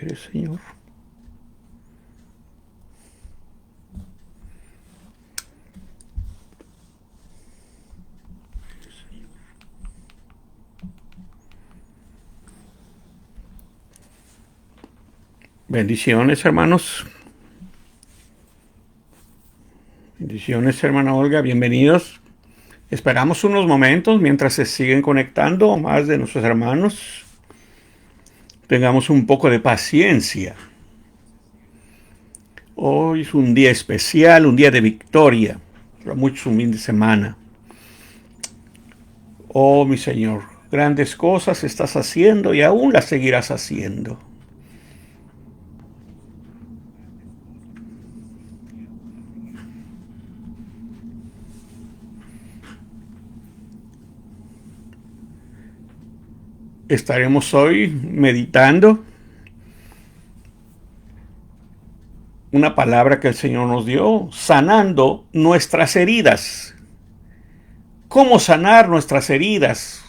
Señor. Bendiciones, hermanos. Bendiciones, hermana Olga. Bienvenidos. Esperamos unos momentos mientras se siguen conectando más de nuestros hermanos. Tengamos un poco de paciencia. Hoy es un día especial, un día de victoria. Para muchos un fin de semana. Oh, mi Señor, grandes cosas estás haciendo y aún las seguirás haciendo. Estaremos hoy meditando una palabra que el Señor nos dio, sanando nuestras heridas. ¿Cómo sanar nuestras heridas?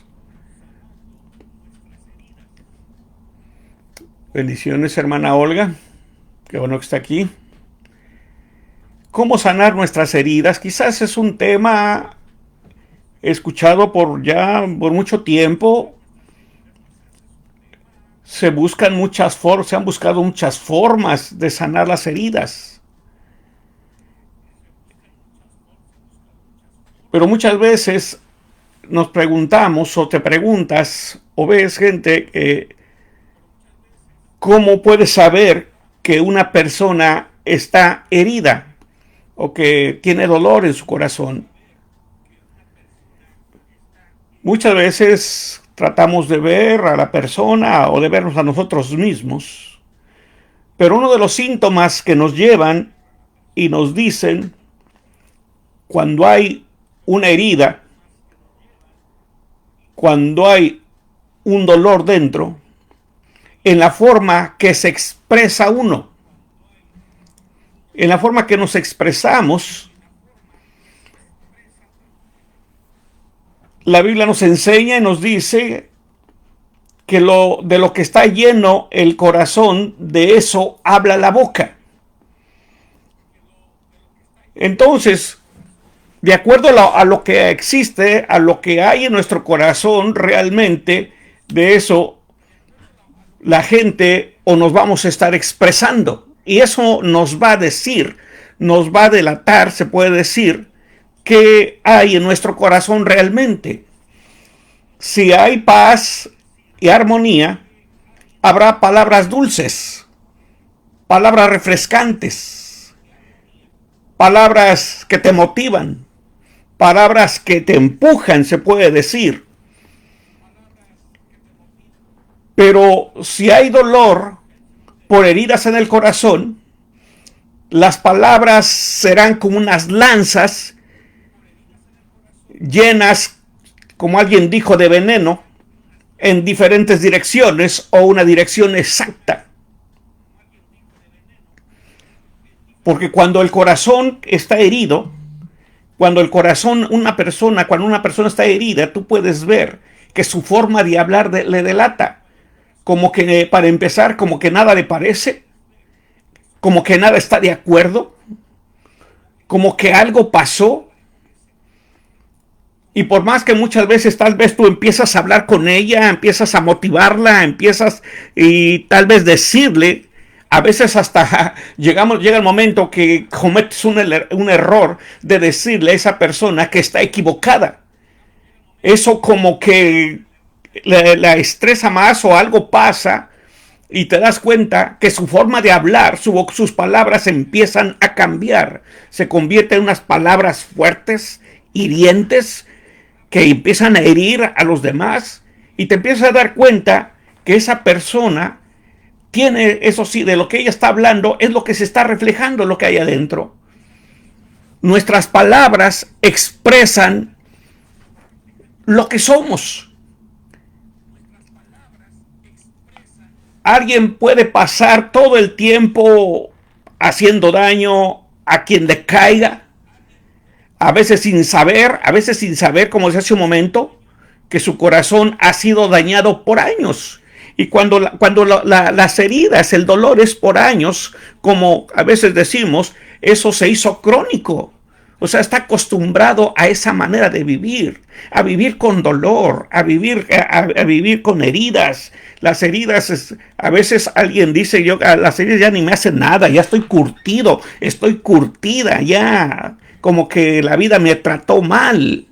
Bendiciones, hermana Olga. Qué bueno que está aquí. ¿Cómo sanar nuestras heridas? Quizás es un tema escuchado por mucho tiempo. Se han buscado muchas formas de sanar las heridas. Pero muchas veces nos preguntamos o te preguntas o ves gente que ¿cómo puedes saber que una persona está herida o que tiene dolor en su corazón? Muchas veces tratamos de ver a la persona o de vernos a nosotros mismos, pero uno de los síntomas que nos llevan y nos dicen cuando hay una herida, cuando hay un dolor dentro, en la forma que se expresa uno, en la forma que nos expresamos. La Biblia nos enseña y nos dice que de lo que está lleno el corazón, de eso habla la boca. Entonces, de acuerdo a lo que existe, a lo que hay en nuestro corazón, realmente de eso la gente o nos vamos a estar expresando. Y eso nos va a decir, nos va a delatar, se puede decir, qué hay en nuestro corazón realmente. Si hay paz y armonía, habrá palabras dulces, palabras refrescantes, palabras que te motivan, palabras que te empujan, se puede decir. Pero si hay dolor por heridas en el corazón, las palabras serán como unas lanzas llenas, como alguien dijo, de veneno en diferentes direcciones o una dirección exacta. Porque cuando el corazón está herido, cuando una persona está herida, tú puedes ver que su forma de hablar le delata. Como que, para empezar, como que nada le parece, como que nada está de acuerdo, como que algo pasó. Y por más que muchas veces tal vez tú empiezas a hablar con ella, empiezas a motivarla, y tal vez decirle, a veces hasta llega el momento que cometes un error de decirle a esa persona que está equivocada. Eso como que la estresa más o algo pasa y te das cuenta que su forma de hablar, sus palabras empiezan a cambiar. Se convierten en unas palabras fuertes, hirientes, que empiezan a herir a los demás, y te empiezas a dar cuenta que esa persona tiene, eso sí, de lo que ella está hablando es lo que se está reflejando, lo que hay adentro. Nuestras palabras expresan lo que somos. Alguien puede pasar todo el tiempo haciendo daño a quien le caiga, a veces sin saber, como decía hace un momento, que su corazón ha sido dañado por años. Y las heridas, el dolor es por años, como a veces decimos, eso se hizo crónico. O sea, está acostumbrado a esa manera de vivir, a vivir con dolor, a vivir con heridas. Las heridas, a veces alguien dice, yo, las heridas ya ni me hacen nada, ya estoy curtido, estoy curtida, ya, como que la vida me trató mal.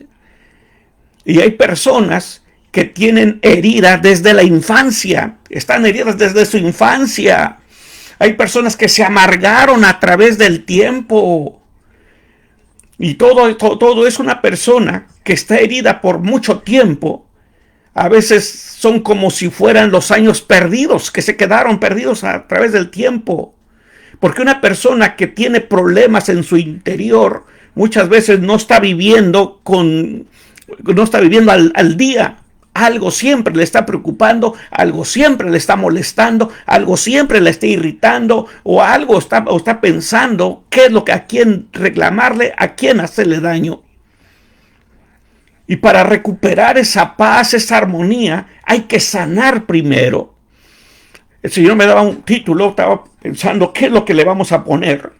Y hay personas que tienen heridas desde la infancia, están heridas desde su infancia. Hay personas que se amargaron a través del tiempo. Y todo es una persona que está herida por mucho tiempo. A veces son como si fueran los años perdidos, que se quedaron perdidos a través del tiempo. Porque una persona que tiene problemas en su interior muchas veces no está viviendo al día. Algo siempre le está preocupando, algo siempre le está molestando, algo siempre le está irritando, o algo está pensando qué es lo que a quién reclamarle, a quién hacerle daño. Y para recuperar esa paz, esa armonía, hay que sanar primero. El Señor me daba un título, estaba pensando qué es lo que le vamos a poner.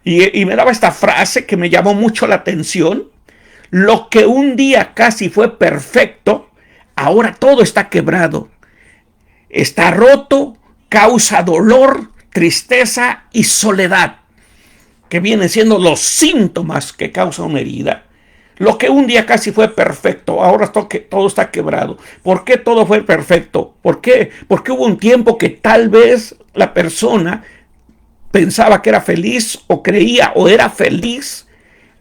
Y me daba esta frase que me llamó mucho la atención. Lo que un día casi fue perfecto, ahora todo está quebrado. Está roto, causa dolor, tristeza y soledad, que vienen siendo los síntomas que causa una herida. Lo que un día casi fue perfecto, ahora todo está quebrado. ¿Por qué todo fue perfecto? ¿Por qué? Porque hubo un tiempo que tal vez la persona pensaba que era feliz, o creía o era feliz,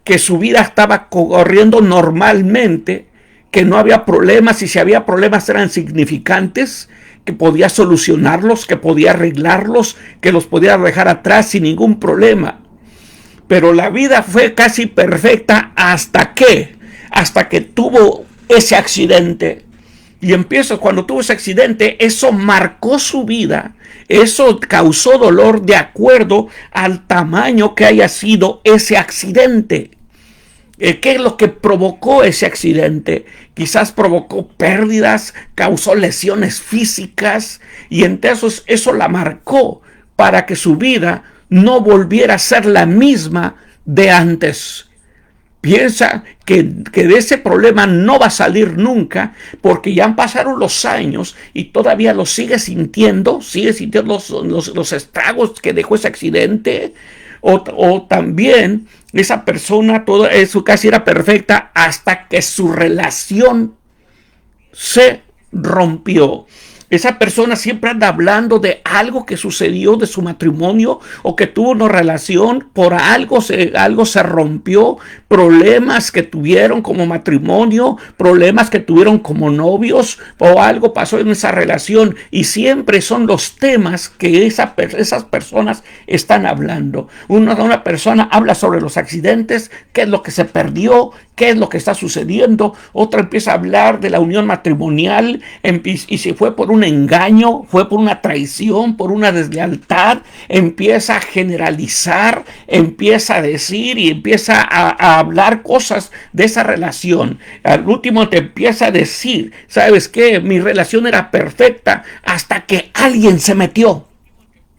que su vida estaba corriendo normalmente, que no había problemas, y si había problemas eran significantes, que podía solucionarlos, que podía arreglarlos, que los podía dejar atrás sin ningún problema. Pero la vida fue casi perfecta hasta que tuvo ese accidente. Y cuando tuvo ese accidente, eso marcó su vida, eso causó dolor de acuerdo al tamaño que haya sido ese accidente. ¿Qué es lo que provocó ese accidente? Quizás provocó pérdidas, causó lesiones físicas, y entonces eso la marcó para que su vida no volviera a ser la misma de antes. Piensa que de ese problema no va a salir nunca, porque ya pasaron los años y todavía lo sigue sintiendo los estragos que dejó ese accidente. O también esa persona, todo eso casi era perfecta hasta que su relación se rompió. Esa persona siempre anda hablando de algo que sucedió de su matrimonio, o que tuvo una relación, por algo se rompió, problemas que tuvieron como matrimonio, problemas que tuvieron como novios, o algo pasó en esa relación, y siempre son los temas que esas personas están hablando. Una persona habla sobre los accidentes, qué es lo que se perdió, qué es lo que está sucediendo. Otra empieza a hablar de la unión matrimonial, y si fue por un engaño, fue por una traición, por una deslealtad, empieza a generalizar, empieza a decir y empieza a hablar cosas de esa relación. Al último te empieza a decir, ¿sabes qué? Mi relación era perfecta hasta que alguien se metió.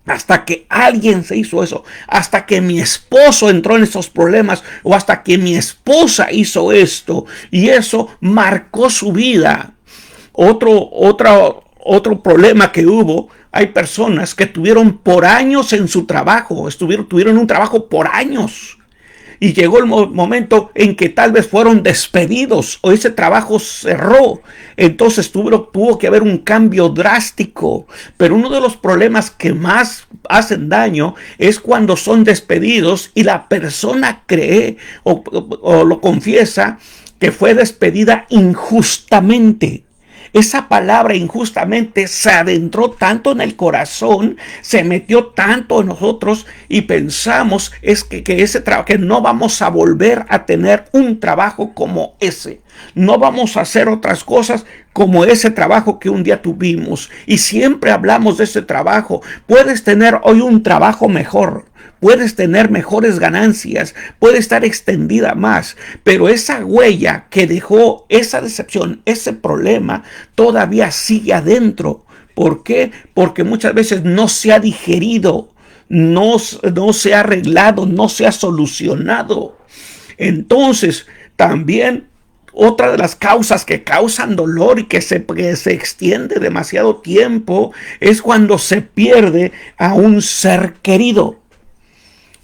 Hasta que alguien se hizo eso, hasta que mi esposo entró en esos problemas, o hasta que mi esposa hizo esto, y eso marcó su vida. Otro problema que hubo, hay personas que tuvieron por años en su trabajo, tuvieron un trabajo por años. Y llegó el momento en que tal vez fueron despedidos, o ese trabajo cerró. Entonces tuvo que haber un cambio drástico. Pero uno de los problemas que más hacen daño es cuando son despedidos y la persona cree o lo confiesa que fue despedida injustamente. Esa palabra injustamente se adentró tanto en el corazón, se metió tanto en nosotros, y pensamos que no vamos a volver a tener un trabajo como ese. No vamos a hacer otras cosas como ese trabajo que un día tuvimos. Y siempre hablamos de ese trabajo. Puedes tener hoy un trabajo mejor, puedes tener mejores ganancias, puede estar extendida más, pero esa huella que dejó esa decepción, ese problema, todavía sigue adentro. ¿Por qué? Porque muchas veces no se ha digerido, no se ha arreglado, no se ha solucionado. Entonces, también otra de las causas que causan dolor y que se extiende demasiado tiempo es cuando se pierde a un ser querido.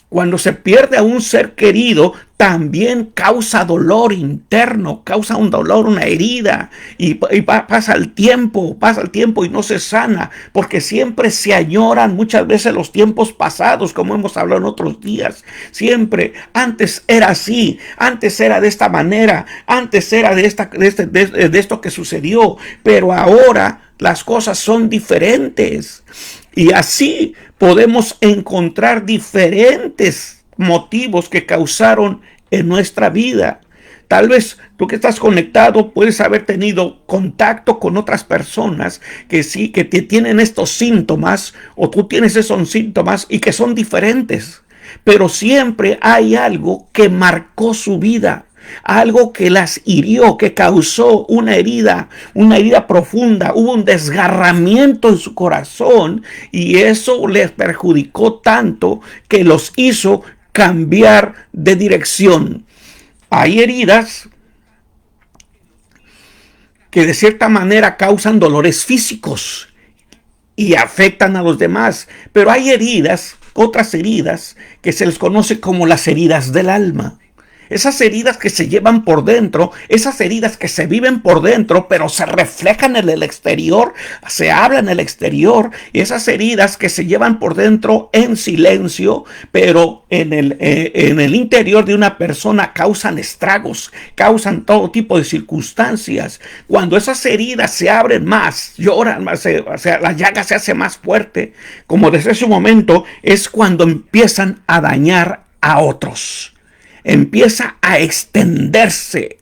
Cuando se pierde a un ser querido, también causa dolor interno, causa un dolor, una herida, pasa el tiempo y no se sana, porque siempre se añoran muchas veces los tiempos pasados, como hemos hablado en otros días. Siempre, antes era así, antes era de esta manera, antes era de esto que sucedió, pero ahora las cosas son diferentes. Y así podemos encontrar diferentes motivos que causaron en nuestra vida. Tal vez tú que estás conectado puedes haber tenido contacto con otras personas que sí, que tienen estos síntomas, o tú tienes esos síntomas y que son diferentes. Pero siempre hay algo que marcó su vida. Algo que las hirió, que causó una herida profunda. Hubo un desgarramiento en su corazón y eso les perjudicó tanto que los hizo cambiar de dirección. Hay heridas que de cierta manera causan dolores físicos y afectan a los demás, pero hay otras heridas que se les conoce como las heridas del alma. Esas heridas que se llevan por dentro, esas heridas que se viven por dentro, pero se reflejan en el exterior, se habla en el exterior, y esas heridas que se llevan por dentro en silencio, pero en el interior de una persona causan estragos, causan todo tipo de circunstancias. Cuando esas heridas se abren más, lloran más, la llaga se hace más fuerte, como desde ese momento es cuando empiezan a dañar a otros. Empieza a extenderse.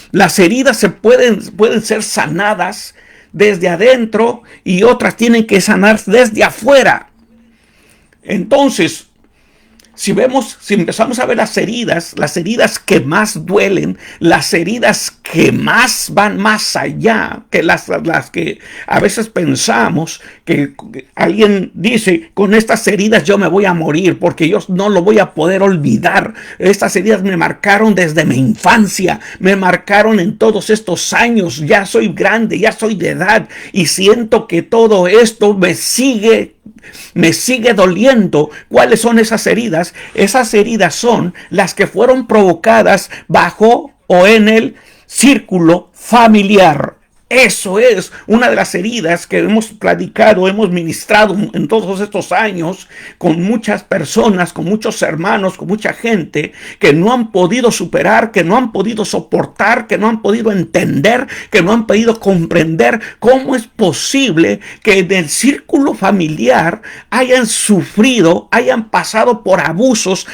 Las heridas pueden ser sanadas desde adentro y otras tienen que sanar desde afuera. Entonces, si empezamos a ver las heridas que más duelen, las heridas que más van más allá, que las que a veces pensamos que alguien dice, con estas heridas yo me voy a morir porque yo no lo voy a poder olvidar. Estas heridas me marcaron desde mi infancia, me marcaron en todos estos años, ya soy grande, ya soy de edad y siento que todo esto me sigue doliendo. ¿Cuáles son esas heridas? Esas heridas son las que fueron provocadas bajo o en el círculo familiar. Eso es una de las heridas que hemos platicado, hemos ministrado en todos estos años con muchas personas, con muchos hermanos, con mucha gente que no han podido superar, que no han podido soportar, que no han podido entender, que no han podido comprender cómo es posible que en el círculo familiar hayan sufrido, hayan pasado por abusos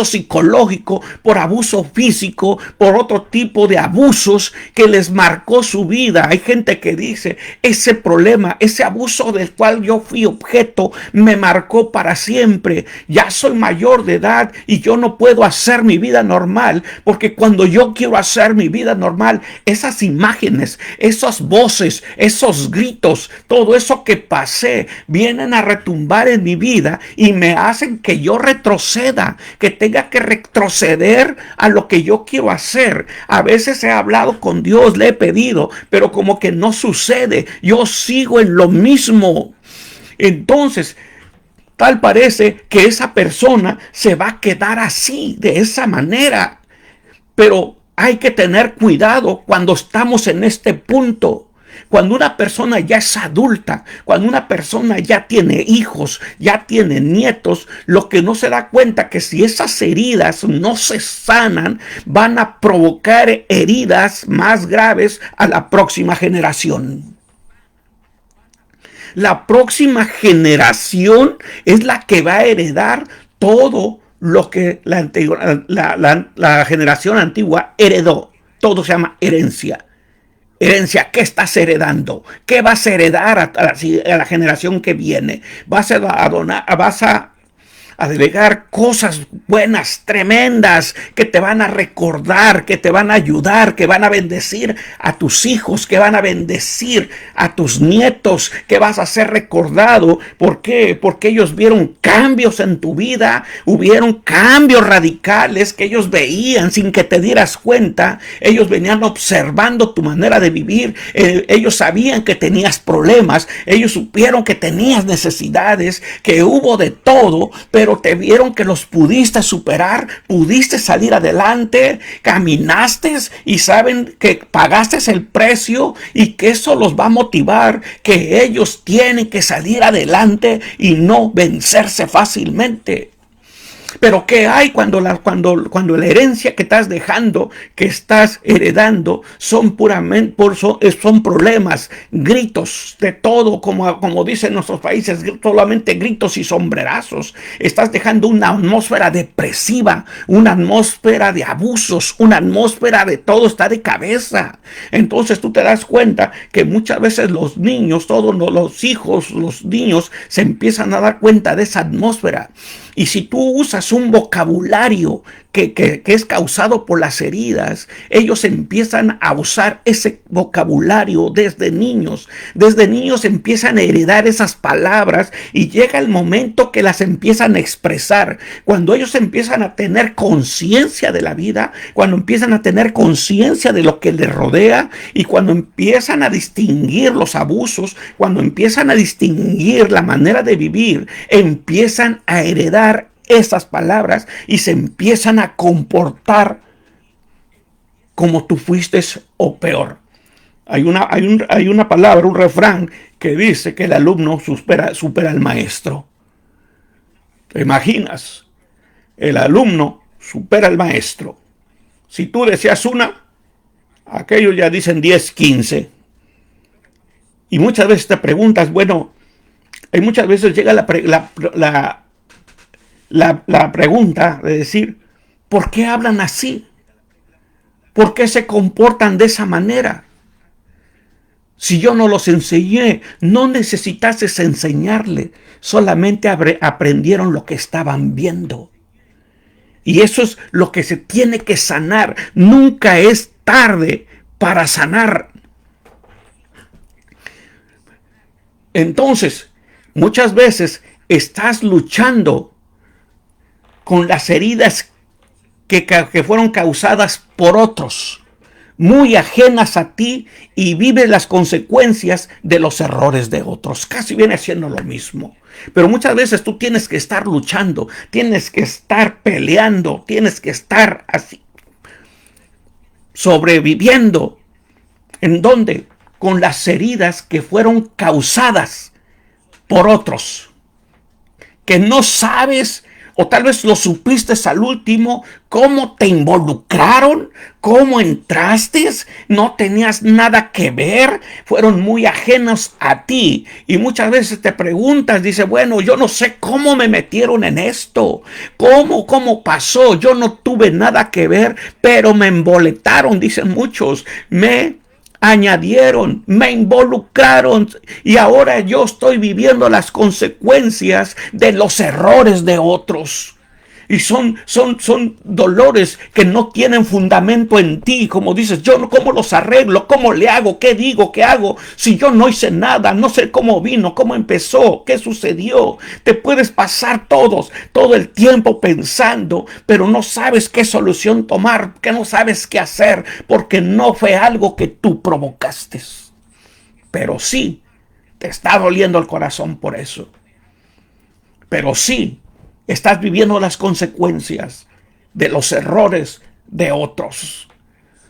psicológicos, por abuso físico, por otro tipo de abusos que les marcó su vida. Hay gente que dice, ese problema, ese abuso del cual yo fui objeto, me marcó para siempre. Ya soy mayor de edad y yo no puedo hacer mi vida normal, porque cuando yo quiero hacer mi vida normal, esas imágenes, esas voces, esos gritos, todo eso que pasé, vienen a retumbar en mi vida y me hacen que yo retroceda, que tenga que retroceder a lo que yo quiero hacer. A veces he hablado con Dios, le he pedido, pero como que no sucede. Yo sigo en lo mismo. Entonces, tal parece que esa persona se va a quedar así, de esa manera. Pero hay que tener cuidado cuando estamos en este punto. Cuando una persona ya es adulta, cuando una persona ya tiene hijos, ya tiene nietos, lo que no se da cuenta que si esas heridas no se sanan, van a provocar heridas más graves a la próxima generación. La próxima generación es la que va a heredar todo lo que la generación antigua heredó. Todo se llama herencia. Herencia, ¿qué estás heredando? ¿Qué vas a heredar a la generación que viene? Vas a a delegar cosas buenas, tremendas, que te van a recordar, que te van a ayudar, que van a bendecir a tus hijos, que van a bendecir a tus nietos, que vas a ser recordado. ¿Por qué? Porque ellos vieron cambios en tu vida, hubieron cambios radicales que ellos veían sin que te dieras cuenta. Ellos venían observando tu manera de vivir. Ellos sabían que tenías problemas, ellos supieron que tenías necesidades, que hubo de todo, pero te vieron que los pudiste superar, pudiste salir adelante, caminaste y saben que pagaste el precio y que eso los va a motivar, que ellos tienen que salir adelante y no vencerse fácilmente. Pero ¿qué hay cuando la herencia que estás dejando, que estás heredando, son puramente son problemas, gritos, de todo, como dicen nuestros países, solamente gritos y sombrerazos? Estás dejando una atmósfera depresiva, una atmósfera de abusos, una atmósfera de todo está de cabeza. Entonces tú te das cuenta que muchas veces los niños, todos los hijos, los niños se empiezan a dar cuenta de esa atmósfera. Y si tú usas un vocabulario que es causado por las heridas, ellos empiezan a usar ese vocabulario desde niños. Desde niños empiezan a heredar esas palabras y llega el momento que las empiezan a expresar. Cuando ellos empiezan a tener conciencia de la vida, cuando empiezan a tener conciencia de lo que les rodea y cuando empiezan a distinguir los abusos, cuando empiezan a distinguir la manera de vivir, empiezan a heredar esas palabras y se empiezan a comportar como tú fuiste o peor. Hay una palabra, un refrán que dice que el alumno supera al maestro. ¿Te imaginas? El alumno supera al maestro. Si tú deseas una, aquellos ya dicen 10, 15. Y muchas veces te preguntas, bueno, y muchas veces llega la pregunta de decir, ¿por qué hablan así? ¿Por qué se comportan de esa manera? Si yo no los enseñé, no necesitases enseñarle, solamente aprendieron lo que estaban viendo. Y eso es lo que se tiene que sanar. Nunca es tarde para sanar. Entonces, muchas veces estás luchando con las heridas que fueron causadas por otros, muy ajenas a ti, y vives las consecuencias de los errores de otros. Casi viene siendo lo mismo. Pero muchas veces tú tienes que estar luchando, tienes que estar peleando, tienes que estar así, sobreviviendo. ¿En dónde? Con las heridas que fueron causadas por otros, que no sabes, o tal vez lo supiste al último, cómo te involucraron, cómo entraste, no tenías nada que ver, fueron muy ajenos a ti. Y muchas veces te preguntas, dice, bueno, yo no sé cómo me metieron en esto, cómo pasó, yo no tuve nada que ver, pero me emboletaron, dicen muchos, me añadieron, me involucraron y ahora yo estoy viviendo las consecuencias de los errores de otros. Y son dolores que no tienen fundamento en ti. Como dices, yo cómo los arreglo, cómo le hago, qué digo, qué hago, si yo no hice nada, no sé cómo vino, cómo empezó, qué sucedió. Te puedes pasar todo el tiempo pensando, pero no sabes qué solución tomar, que no sabes qué hacer, porque no fue algo que tú provocaste. Pero sí, te está doliendo el corazón por eso. Pero sí, estás viviendo las consecuencias de los errores de otros.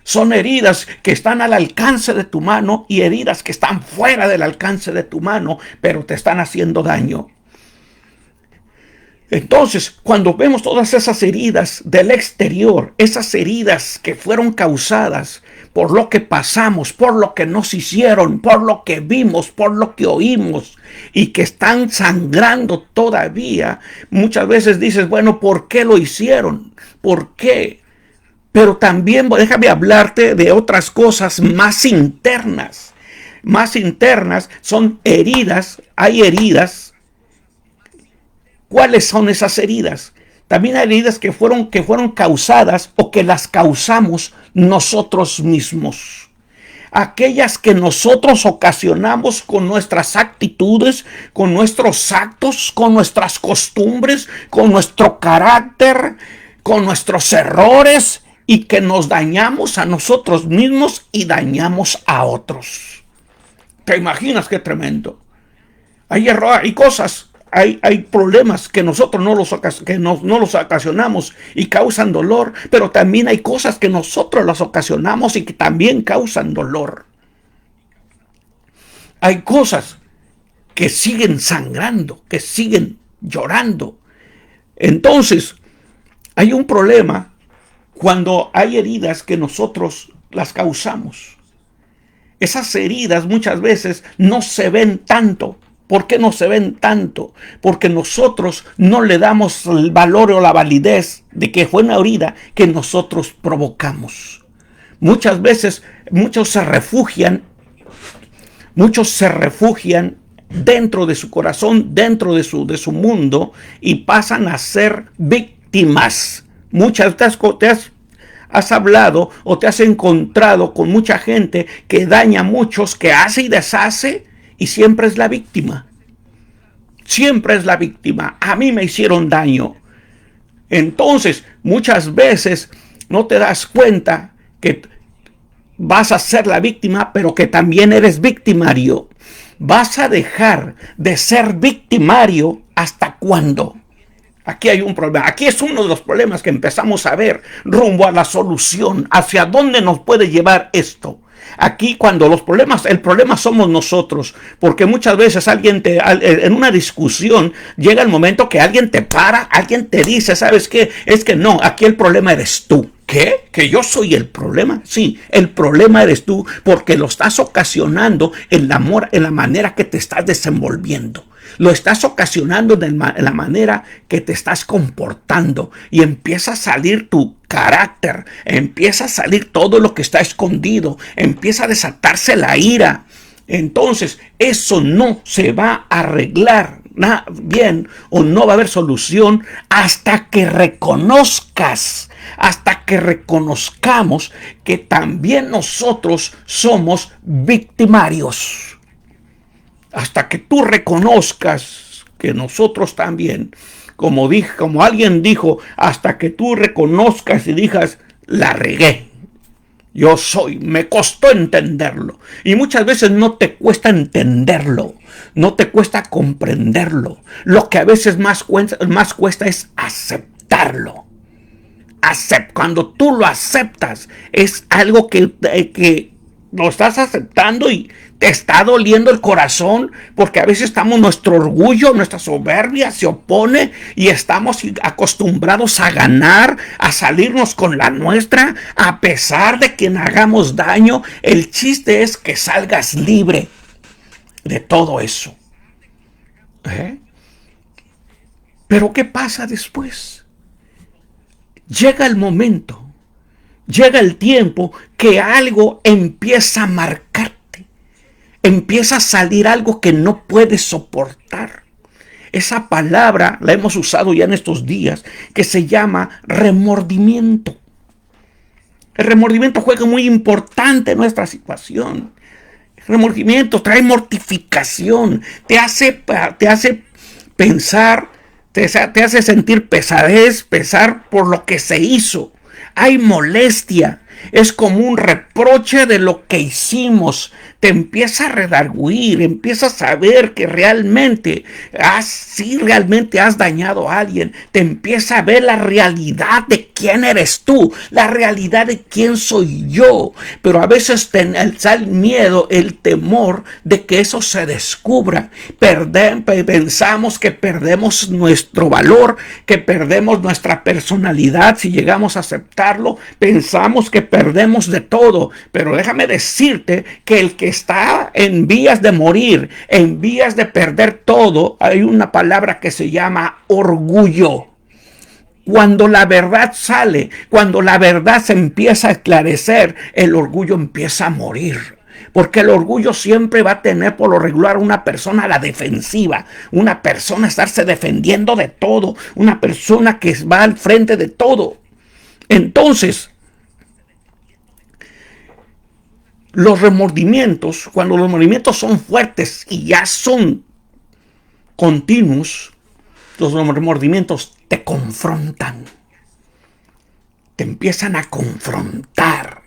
Son heridas que están al alcance de tu mano y heridas que están fuera del alcance de tu mano, pero te están haciendo daño. Entonces, cuando vemos todas esas heridas del exterior, esas heridas que fueron causadas por lo que pasamos, por lo que nos hicieron, por lo que vimos, por lo que oímos y que están sangrando todavía, muchas veces dices, bueno, ¿por qué lo hicieron? ¿Por qué? Pero también déjame hablarte de otras cosas más internas. Más internas son heridas, hay heridas ¿Cuáles son esas heridas? También hay heridas que fueron causadas o que las causamos nosotros mismos. Aquellas que nosotros ocasionamos con nuestras actitudes, con nuestros actos, con nuestras costumbres, con nuestro carácter, con nuestros errores, y que nos dañamos a nosotros mismos y dañamos a otros. ¿Te imaginas qué tremendo? Hay errores, hay cosas, hay problemas que nosotros no los ocasionamos y causan dolor, pero también hay cosas que nosotros las ocasionamos y que también causan dolor. Hay cosas que siguen sangrando, que siguen llorando. Entonces, hay un problema cuando hay heridas que nosotros las causamos. Esas heridas muchas veces no se ven tanto. ¿Por qué no se ven tanto? Porque nosotros no le damos el valor o la validez de que fue una herida que nosotros provocamos. Muchas veces muchos se refugian dentro de su corazón, dentro de su mundo, y pasan a ser víctimas. Muchas veces has hablado o te has encontrado con mucha gente que daña a muchos, que hace y deshace, y siempre es la víctima. Siempre es la víctima. A mí me hicieron daño. Entonces, muchas veces no te das cuenta que vas a ser la víctima, pero que también eres victimario. ¿Vas a dejar de ser victimario hasta cuándo? Aquí hay un problema. Aquí es uno de los problemas que empezamos a ver rumbo a la solución. ¿Hacia dónde nos puede llevar esto? Aquí cuando el problema somos nosotros, porque muchas veces en una discusión llega el momento que alguien te para, alguien te dice, ¿sabes qué? Es que no, aquí el problema eres tú. ¿Qué? ¿Que yo soy el problema? Sí, el problema eres tú, porque lo estás ocasionando en la manera que te estás desenvolviendo. Lo estás ocasionando en la manera que te estás comportando, y empieza a salir tu carácter, empieza a salir todo lo que está escondido, empieza a desatarse la ira. Entonces eso no se va a arreglar bien, o no va a haber solución hasta que reconozcamos que también nosotros somos victimarios. Hasta que tú reconozcas que nosotros también, como alguien dijo, hasta que tú reconozcas y digas, la regué. Me costó entenderlo. Y muchas veces no te cuesta entenderlo, no te cuesta comprenderlo. Lo que a veces más cuesta es aceptarlo. Cuando tú lo aceptas, es algo que lo estás aceptando y te está doliendo el corazón, porque a veces nuestro orgullo, nuestra soberbia se opone y estamos acostumbrados a ganar, a salirnos con la nuestra, a pesar de que hagamos daño. El chiste es que salgas libre de todo eso. Pero ¿qué pasa después? Llega el momento, llega el tiempo que algo empieza a marcarte. Empieza a salir algo que no puedes soportar. Esa palabra la hemos usado ya en estos días, que se llama remordimiento. El remordimiento juega muy importante en nuestra situación. El remordimiento trae mortificación, te hace pensar, te hace sentir pesadez, pesar por lo que se hizo. Hay molestia, es como un reproche de lo que hicimos. Te empieza a redarguir, empiezas a ver que realmente has dañado a alguien. Te empieza a ver la realidad de quién eres tú, la realidad de quién soy yo. Pero a veces está el miedo, el temor de que eso se descubra. Pensamos que perdemos nuestro valor, que perdemos nuestra personalidad si llegamos a aceptarlo. Pensamos que perdemos de todo. Pero déjame decirte que el que está en vías de morir, en vías de perder todo, hay una palabra que se llama orgullo. Cuando la verdad sale, cuando la verdad se empieza a esclarecer, el orgullo empieza a morir. Porque el orgullo siempre va a tener por lo regular una persona a la defensiva, una persona a estarse defendiendo de todo, una persona que va al frente de todo. Entonces, los remordimientos, cuando los remordimientos son fuertes y ya son continuos, los remordimientos te confrontan, te empiezan a confrontar.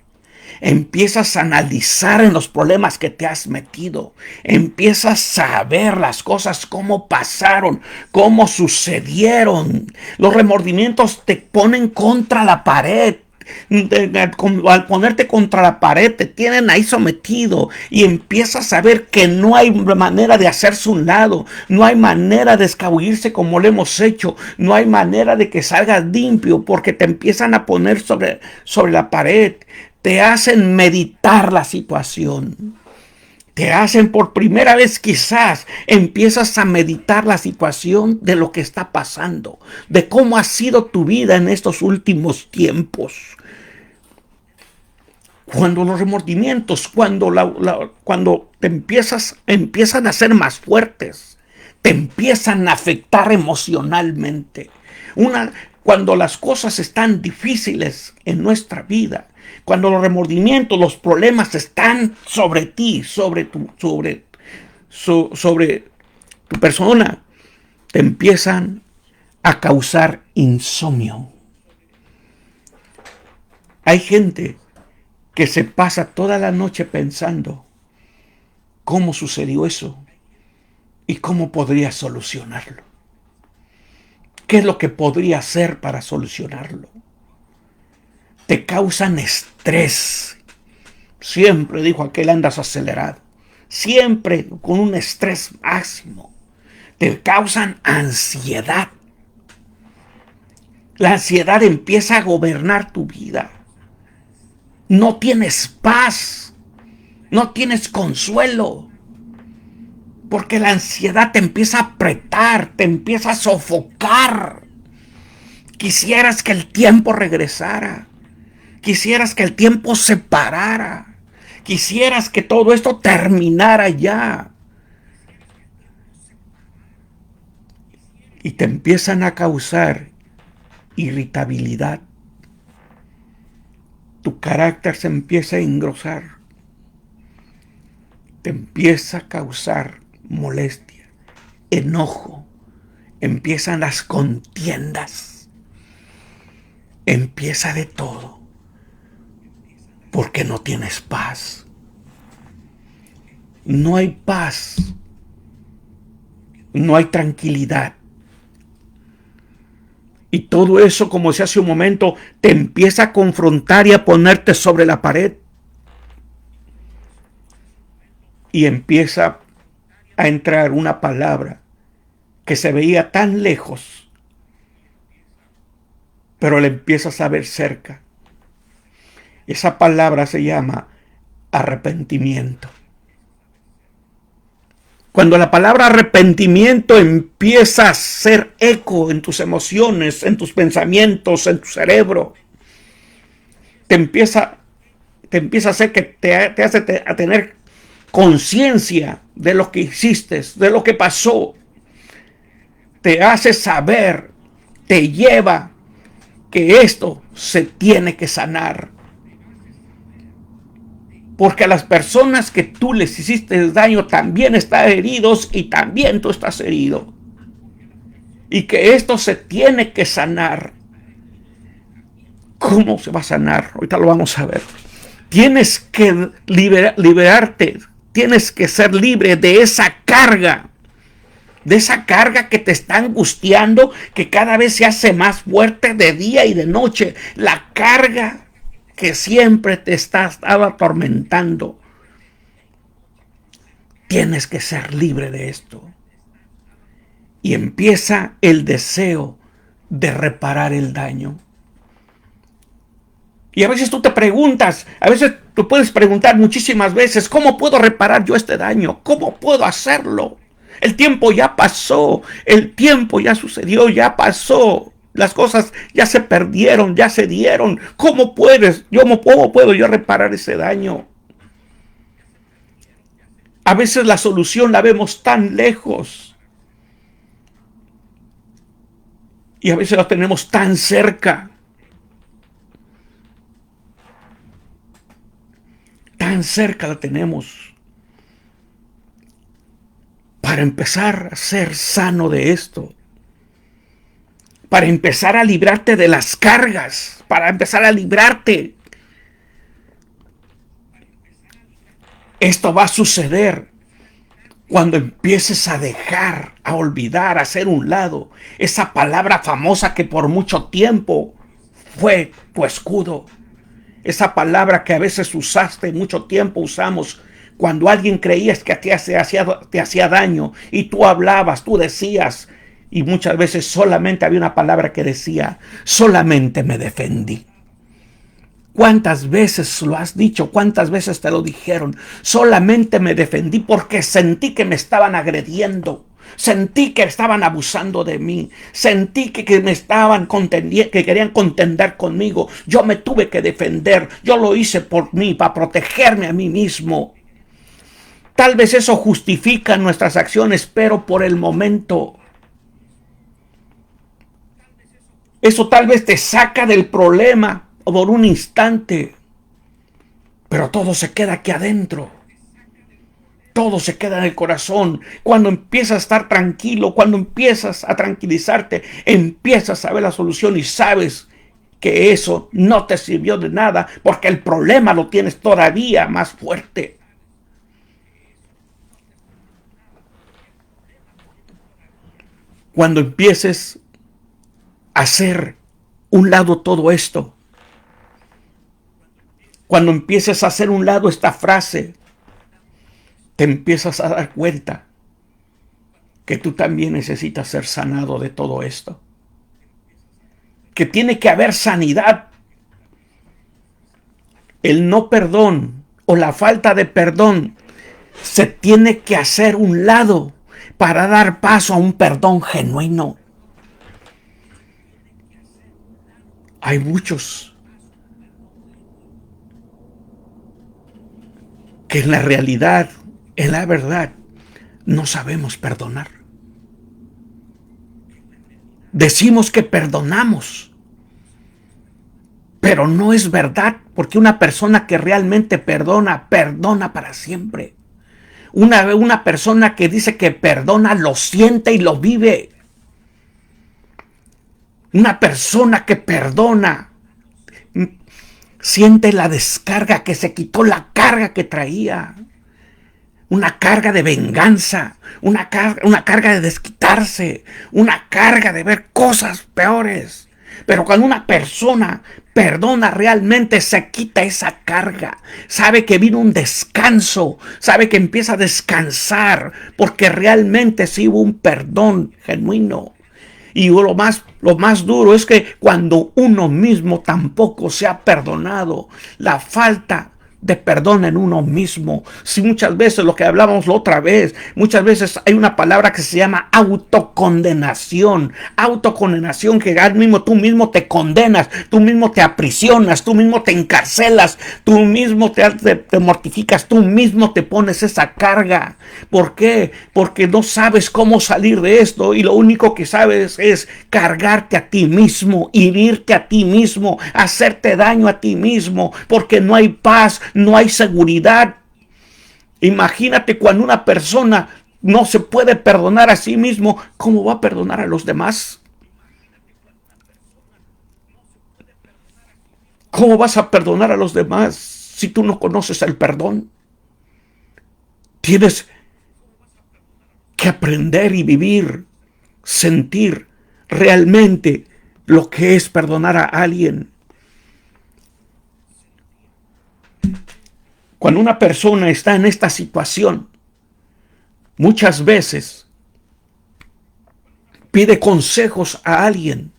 Empiezas a analizar en los problemas que te has metido. Empiezas a ver las cosas, cómo pasaron, cómo sucedieron. Los remordimientos te ponen contra la pared. Al ponerte contra la pared te tienen ahí sometido y empiezas a ver que no hay manera de hacerse un lado, no hay manera de escabullirse como lo hemos hecho, no hay manera de que salgas limpio porque te empiezan a poner sobre la pared. Te hacen meditar la situación. Te hacen por primera vez quizás, empiezas a meditar la situación de lo que está pasando, de cómo ha sido tu vida en estos últimos tiempos. Cuando los remordimientos, cuando te empiezan a ser más fuertes, te empiezan a afectar emocionalmente. Cuando las cosas están difíciles en nuestra vida, cuando los remordimientos, los problemas están sobre ti, sobre tu persona, te empiezan a causar insomnio. Hay gente que se pasa toda la noche pensando cómo sucedió eso y cómo podría solucionarlo. ¿Qué es lo que podría hacer para solucionarlo? Te causan estrés. Siempre, dijo aquel, andas acelerado. Siempre con un estrés máximo. Te causan ansiedad. La ansiedad empieza a gobernar tu vida. No tienes paz. No tienes consuelo. Porque la ansiedad te empieza a apretar, te empieza a sofocar. Quisieras que el tiempo regresara. Quisieras que el tiempo se parara. Quisieras que todo esto terminara ya. Y te empiezan a causar irritabilidad. Tu carácter se empieza a engrosar. Te empieza a causar molestia, enojo. Empiezan las contiendas. Empieza de todo. Porque no tienes paz. No hay paz. No hay tranquilidad. Y todo eso, como se hace un momento, te empieza a confrontar y a ponerte sobre la pared. Y empieza a entrar una palabra que se veía tan lejos, pero la empiezas a ver cerca. Esa palabra se llama arrepentimiento. Cuando la palabra arrepentimiento empieza a hacer eco en tus emociones, en tus pensamientos, en tu cerebro, te empieza a hacer que te hace a tener conciencia de lo que hiciste, de lo que pasó. Te hace saber, te lleva que esto se tiene que sanar. Porque a las personas que tú les hiciste daño también están heridos y también tú estás herido. Y que esto se tiene que sanar. ¿Cómo se va a sanar? Ahorita lo vamos a ver. Tienes que liberarte. Tienes que ser libre de esa carga. De esa carga que te está angustiando, que cada vez se hace más fuerte de día y de noche. La carga que siempre te está atormentando. Tienes que ser libre de esto. Y empieza el deseo de reparar el daño. Y a veces tú te preguntas, a veces tú puedes preguntar muchísimas veces, ¿cómo puedo reparar yo este daño? ¿Cómo puedo hacerlo? El tiempo ya pasó, el tiempo ya sucedió, ya pasó. Las cosas ya se perdieron, ya se dieron. ¿Cómo puedo yo reparar ese daño? A veces la solución la vemos tan lejos y a veces la tenemos tan cerca. Tan cerca la tenemos. Para empezar a ser sano de esto, para empezar a librarte de las cargas, para empezar a librarte. Esto va a suceder cuando empieces a dejar, a olvidar, a hacer un lado esa palabra famosa que por mucho tiempo fue tu escudo. Esa palabra que a veces usaste, mucho tiempo usamos, cuando alguien creías que te hacía daño y tú hablabas, tú decías, y muchas veces solamente había una palabra que decía, solamente me defendí. ¿Cuántas veces lo has dicho? ¿Cuántas veces te lo dijeron? Solamente me defendí porque sentí que me estaban agrediendo. Sentí que estaban abusando de mí. Sentí que me estaban contendiendo, que querían contender conmigo. Yo me tuve que defender. Yo lo hice por mí, para protegerme a mí mismo. Tal vez eso justifica nuestras acciones, pero por el momento. Eso tal vez te saca del problema por un instante, pero todo se queda aquí adentro. Todo se queda en el corazón. Cuando empiezas a estar tranquilo, cuando empiezas a tranquilizarte, empiezas a ver la solución y sabes que eso no te sirvió de nada porque el problema lo tienes todavía más fuerte. Cuando empieces a hacer un lado todo esto, cuando empieces a hacer un lado esta frase, te empiezas a dar cuenta que tú también necesitas ser sanado de todo esto. Que tiene que haber sanidad. El no perdón o la falta de perdón se tiene que hacer un lado para dar paso a un perdón genuino. Hay muchos que en la realidad, en la verdad, no sabemos perdonar. Decimos que perdonamos, pero no es verdad, porque una persona que realmente perdona, perdona para siempre. Una persona que dice que perdona, lo siente y lo vive. Una persona que perdona, siente la descarga, que se quitó la carga que traía. Una carga de venganza, una carga de desquitarse, una carga de ver cosas peores. Pero cuando una persona perdona, realmente se quita esa carga. Sabe que vino un descanso, sabe que empieza a descansar, porque realmente sí hubo un perdón genuino. Y lo más duro es que cuando uno mismo tampoco se ha perdonado, la falta de perdón en uno mismo. Si muchas veces lo que hablábamos la otra vez, muchas veces hay una palabra que se llama autocondenación. Autocondenación, que tú mismo te condenas, tú mismo te aprisionas, tú mismo te encarcelas, tú mismo te mortificas, tú mismo te pones esa carga. ¿Por qué? Porque no sabes cómo salir de esto y lo único que sabes es cargarte a ti mismo, herirte a ti mismo, hacerte daño a ti mismo, porque no hay paz, no hay seguridad. Imagínate cuando una persona no se puede perdonar a sí mismo, ¿cómo va a perdonar a los demás? ¿Cómo vas a perdonar a los demás si tú no conoces el perdón? Tienes que aprender y vivir, sentir realmente lo que es perdonar a alguien. Cuando una persona está en esta situación, muchas veces pide consejos a alguien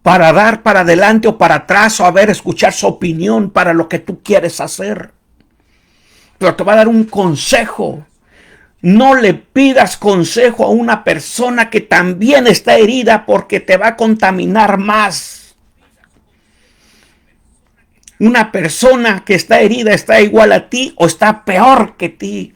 para dar para adelante o para atrás, o escuchar su opinión para lo que tú quieres hacer. Pero te va a dar un consejo. No le pidas consejo a una persona que también está herida, porque te va a contaminar más. Una persona que está herida está igual a ti o está peor que ti.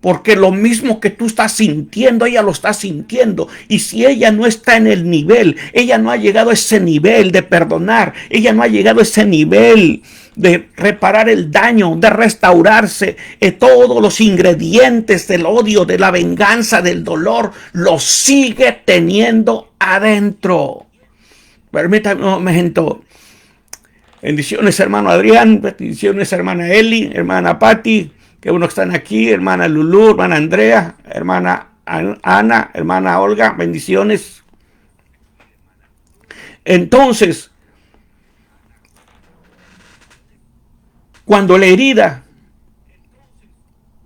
Porque lo mismo que tú estás sintiendo, ella lo está sintiendo. Y si ella no está en el nivel, ella no ha llegado a ese nivel de perdonar, ella no ha llegado a ese nivel de reparar el daño, de restaurarse, todos los ingredientes del odio, de la venganza, del dolor, los sigue teniendo adentro. Permítame un momento. Bendiciones, hermano Adrián, bendiciones, hermana Eli, hermana Patti. Que uno están aquí, hermana Lulú, hermana Andrea, hermana Ana, hermana Olga, bendiciones. Entonces, cuando la herida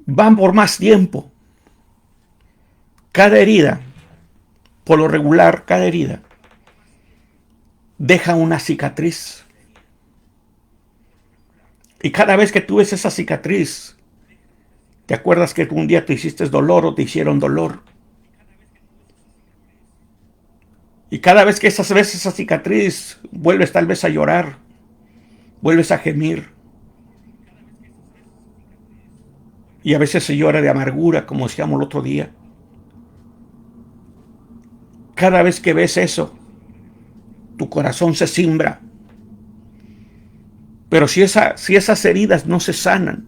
va por más tiempo, cada herida, por lo regular, cada herida deja una cicatriz. Y cada vez que tú ves esa cicatriz, ¿te acuerdas que un día te hiciste dolor o te hicieron dolor? Y cada vez que ves esa cicatriz, vuelves tal vez a llorar, vuelves a gemir. Y a veces se llora de amargura, como decíamos el otro día. Cada vez que ves eso, tu corazón se cimbra. Pero si esas heridas no se sanan,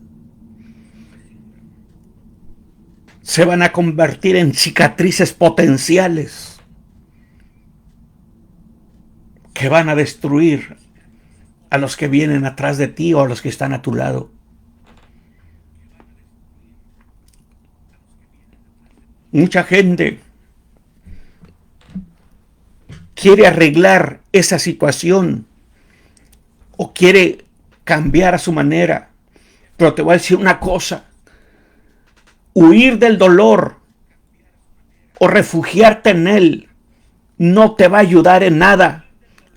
se van a convertir en cicatrices potenciales que van a destruir a los que vienen atrás de ti o a los que están a tu lado. Mucha gente quiere arreglar esa situación o quiere cambiar a su manera, pero te voy a decir una cosa. Huir del dolor o refugiarte en él no te va a ayudar en nada.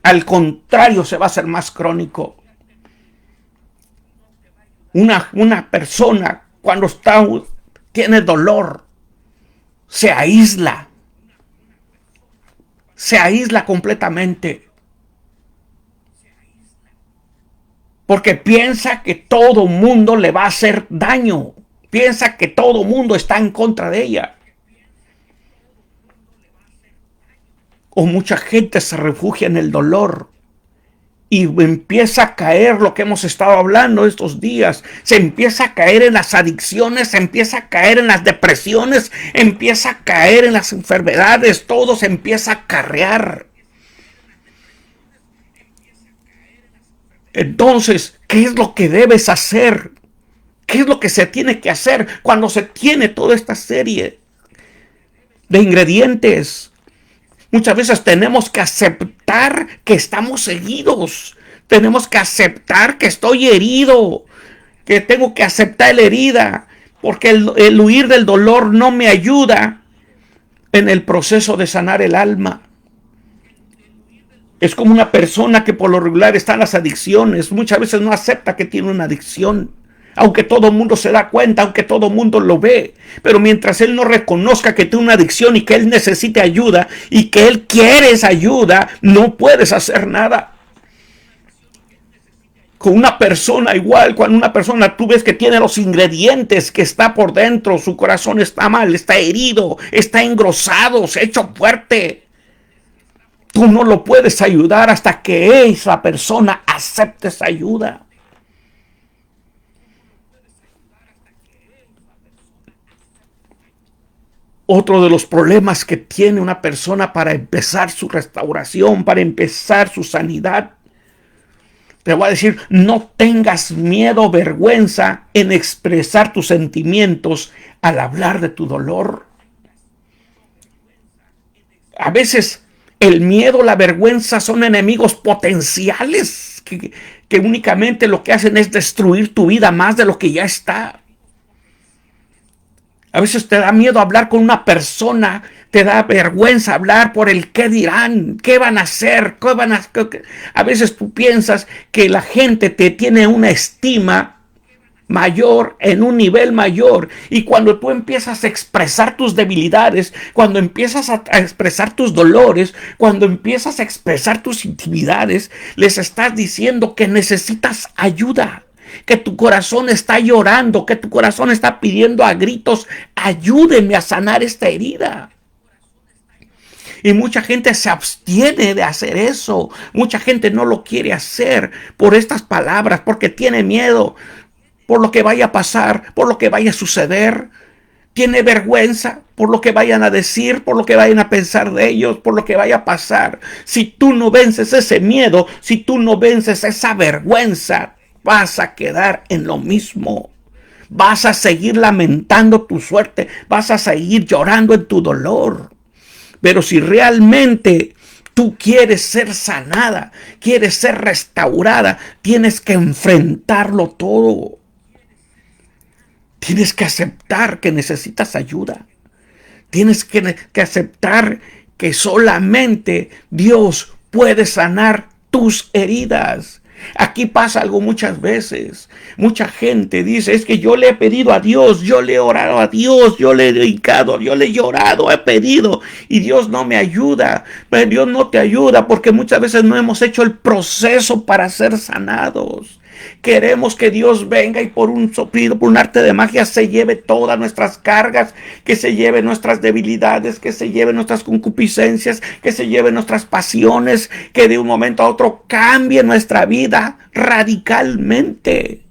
Al contrario, se va a hacer más crónico. Una persona cuando tiene dolor se aísla completamente. Porque piensa que todo mundo le va a hacer daño. Piensa que todo mundo está en contra de ella. O mucha gente se refugia en el dolor y empieza a caer lo que hemos estado hablando estos días. Se empieza a caer en las adicciones, se empieza a caer en las depresiones, empieza a caer en las enfermedades, todo se empieza a acarrear. Entonces, ¿qué es lo que debes hacer? ¿Qué es lo que se tiene que hacer cuando se tiene toda esta serie de ingredientes? Muchas veces tenemos que aceptar que estamos heridos. Tenemos que aceptar que estoy herido, que tengo que aceptar la herida, porque el huir del dolor no me ayuda en el proceso de sanar el alma. Es como una persona que por lo regular está en las adicciones. Muchas veces no acepta que tiene una adicción. Aunque todo el mundo se da cuenta, aunque todo el mundo lo ve. Pero mientras él no reconozca que tiene una adicción y que él necesite ayuda y que él quiere esa ayuda, no puedes hacer nada. Con una persona igual, cuando una persona tú ves que tiene los ingredientes, que está por dentro, su corazón está mal, está herido, está engrosado, se ha hecho fuerte. Tú no lo puedes ayudar hasta que esa persona acepte esa ayuda. Otro de los problemas que tiene una persona para empezar su restauración, para empezar su sanidad, te voy a decir, no tengas miedo o vergüenza en expresar tus sentimientos al hablar de tu dolor. A veces el miedo, la vergüenza son enemigos potenciales que únicamente lo que hacen es destruir tu vida más de lo que ya está. A veces te da miedo hablar con una persona, te da vergüenza hablar por el qué dirán, qué van a hacer, A veces tú piensas que la gente te tiene una estima mayor, en un nivel mayor. Y cuando tú empiezas a expresar tus debilidades, cuando empiezas a expresar tus dolores, cuando empiezas a expresar tus intimidades, les estás diciendo que necesitas ayuda, que tu corazón está llorando, que tu corazón está pidiendo a gritos: ayúdenme a sanar esta herida. Y mucha gente se abstiene de hacer eso. Mucha gente no lo quiere hacer por estas palabras, porque tiene miedo por lo que vaya a pasar, por lo que vaya a suceder. Tiene vergüenza por lo que vayan a decir, por lo que vayan a pensar de ellos, por lo que vaya a pasar. Si tú no vences ese miedo, si tú no vences esa vergüenza, vas a quedar en lo mismo. Vas a seguir lamentando tu suerte, vas a seguir llorando en tu dolor. Pero si realmente tú quieres ser sanada, quieres ser restaurada, tienes que enfrentarlo todo. Tienes que aceptar que necesitas ayuda. Tienes que aceptar que solamente Dios puede sanar tus heridas. Aquí pasa algo muchas veces. Mucha gente dice: es que yo le he pedido a Dios, yo le he orado a Dios, yo le he dedicado, yo le he llorado, he pedido y Dios no me ayuda. Pero Dios no te ayuda porque muchas veces no hemos hecho el proceso para ser sanados. Queremos que Dios venga y por un soplido, por un arte de magia, se lleve todas nuestras cargas, que se lleve nuestras debilidades, que se lleve nuestras concupiscencias, que se lleve nuestras pasiones, que de un momento a otro cambie nuestra vida radicalmente.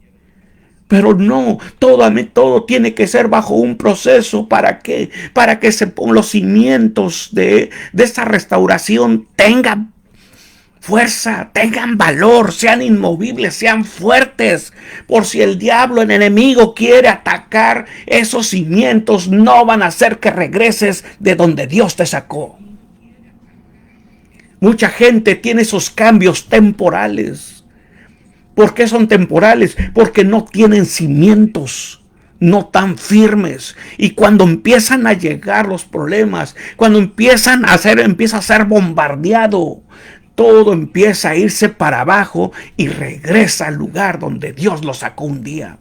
Pero no, todo tiene que ser bajo un proceso. ¿Para qué? Para que los cimientos de esa restauración tengan fuerza, tengan valor, sean inmovibles, sean fuertes. Por si el diablo, el enemigo, quiere atacar esos cimientos, no van a hacer que regreses de donde Dios te sacó. Mucha gente tiene esos cambios temporales. ¿Por qué son temporales? Porque no tienen cimientos, no tan firmes. Y cuando empiezan a llegar los problemas, cuando empieza a ser bombardeado, todo empieza a irse para abajo y regresa al lugar donde Dios lo sacó un día.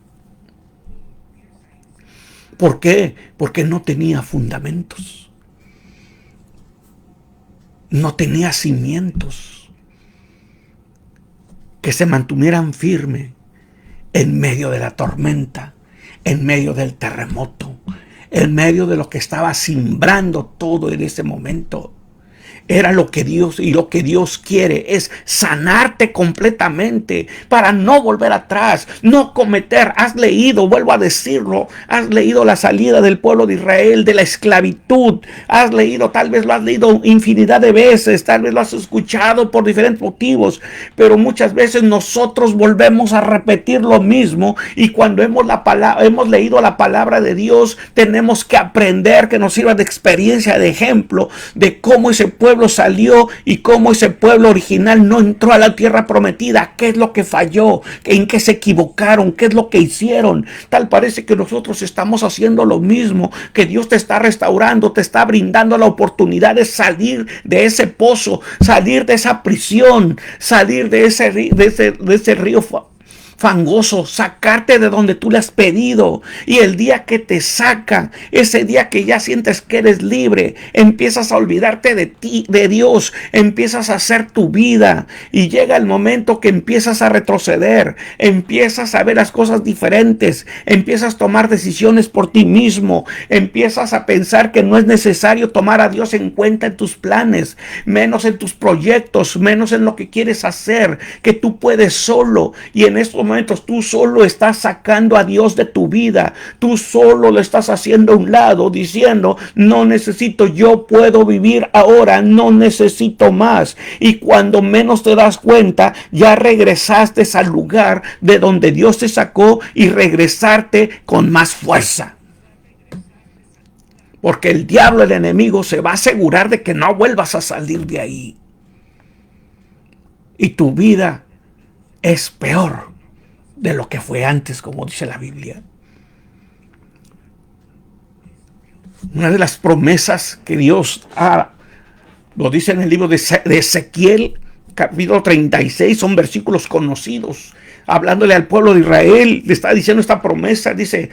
¿Por qué? Porque no tenía fundamentos. No tenía cimientos que se mantuvieran firmes en medio de la tormenta, en medio del terremoto, en medio de lo que estaba cimbrando todo en ese momento. Era lo que Dios, y lo que Dios quiere es sanarte completamente para no volver atrás, no cometer. Has leído, vuelvo a decirlo, has leído la salida del pueblo de Israel de la esclavitud. Has leído, tal vez lo has leído infinidad de veces, tal vez lo has escuchado por diferentes motivos, pero muchas veces nosotros volvemos a repetir lo mismo. Y cuando hemos leído la palabra de Dios, tenemos que aprender, que nos sirva de experiencia, de ejemplo de cómo ese pueblo salió y cómo ese pueblo original no entró a la tierra prometida. ¿Qué es lo que falló? ¿En qué se equivocaron? ¿Qué es lo que hicieron? Tal parece que nosotros estamos haciendo lo mismo, que Dios te está restaurando, te está brindando la oportunidad de salir de ese pozo, salir de esa prisión, salir de ese río fangoso, sacarte de donde tú le has pedido. Y el día que te saca, ese día que ya sientes que eres libre, empiezas a olvidarte de ti, de Dios, empiezas a hacer tu vida y llega el momento que empiezas a retroceder, empiezas a ver las cosas diferentes, empiezas a tomar decisiones por ti mismo, empiezas a pensar que no es necesario tomar a Dios en cuenta en tus planes, menos en tus proyectos, menos en lo que quieres hacer, que tú puedes solo. Y en estos momentos tú solo estás sacando a Dios de tu vida, tú solo lo estás haciendo a un lado, diciendo: no necesito, yo puedo vivir ahora, no necesito más. Y cuando menos te das cuenta, ya regresaste al lugar de donde Dios te sacó, y regresarte con más fuerza. Porque el diablo, el enemigo, se va a asegurar de que no vuelvas a salir de ahí. Y tu vida es peor de lo que fue antes, como dice la Biblia. Una de las promesas que Dios lo dice en el libro de Ezequiel, capítulo 36, son versículos conocidos. hablándole al pueblo de Israel, le está diciendo esta promesa, dice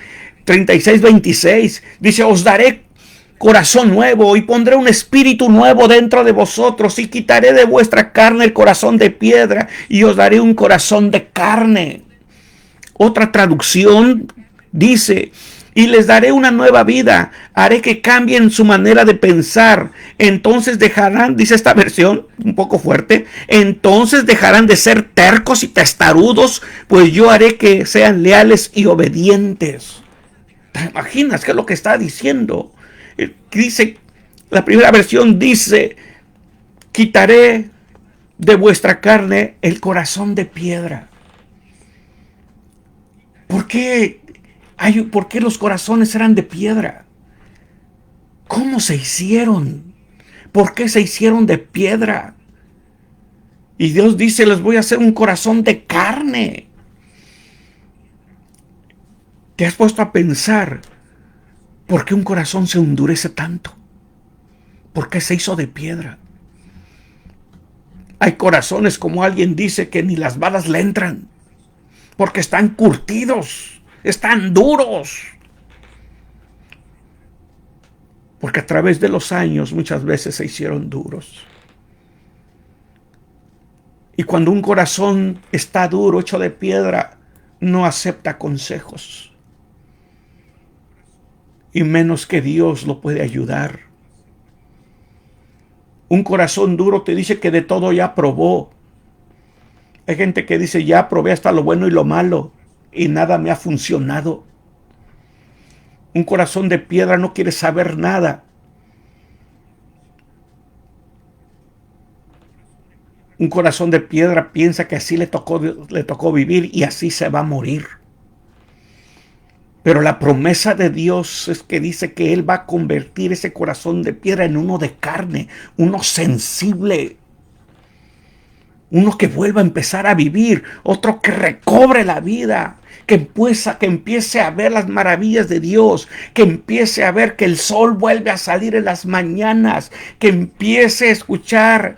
36:26, dice, os daré corazón nuevo y pondré un espíritu nuevo dentro de vosotros y quitaré de vuestra carne el corazón de piedra y os daré un corazón de carne. Otra traducción dice, y les daré una nueva vida, haré que cambien su manera de pensar, entonces dejarán, dice esta versión, un poco fuerte, entonces dejarán de ser tercos y testarudos, pues yo haré que sean leales y obedientes. ¿Te imaginas qué es lo que está diciendo? Dice, la primera versión dice, quitaré de vuestra carne el corazón de piedra. ¿Por qué los corazones eran de piedra? ¿Cómo se hicieron? ¿Por qué se hicieron de piedra? Y Dios dice, les voy a hacer un corazón de carne. ¿Te has puesto a pensar por qué un corazón se endurece tanto? ¿Por qué se hizo de piedra? Hay corazones, como alguien dice, que ni las balas le entran, porque están curtidos, están duros. Porque a través de los años muchas veces se hicieron duros. Y cuando un corazón está duro, hecho de piedra, no acepta consejos. Y menos que Dios lo puede ayudar. Un corazón duro te dice que de todo ya probó. Hay gente que dice, ya probé hasta lo bueno y lo malo y nada me ha funcionado. Un corazón de piedra no quiere saber nada. Un corazón de piedra piensa que así le tocó vivir y así se va a morir. Pero la promesa de Dios es que dice que Él va a convertir ese corazón de piedra en uno de carne, uno sensible, uno que vuelva a empezar a vivir, otro que recobre la vida, que empiece a ver las maravillas de Dios, que empiece a ver que el sol vuelve a salir en las mañanas, que empiece a escuchar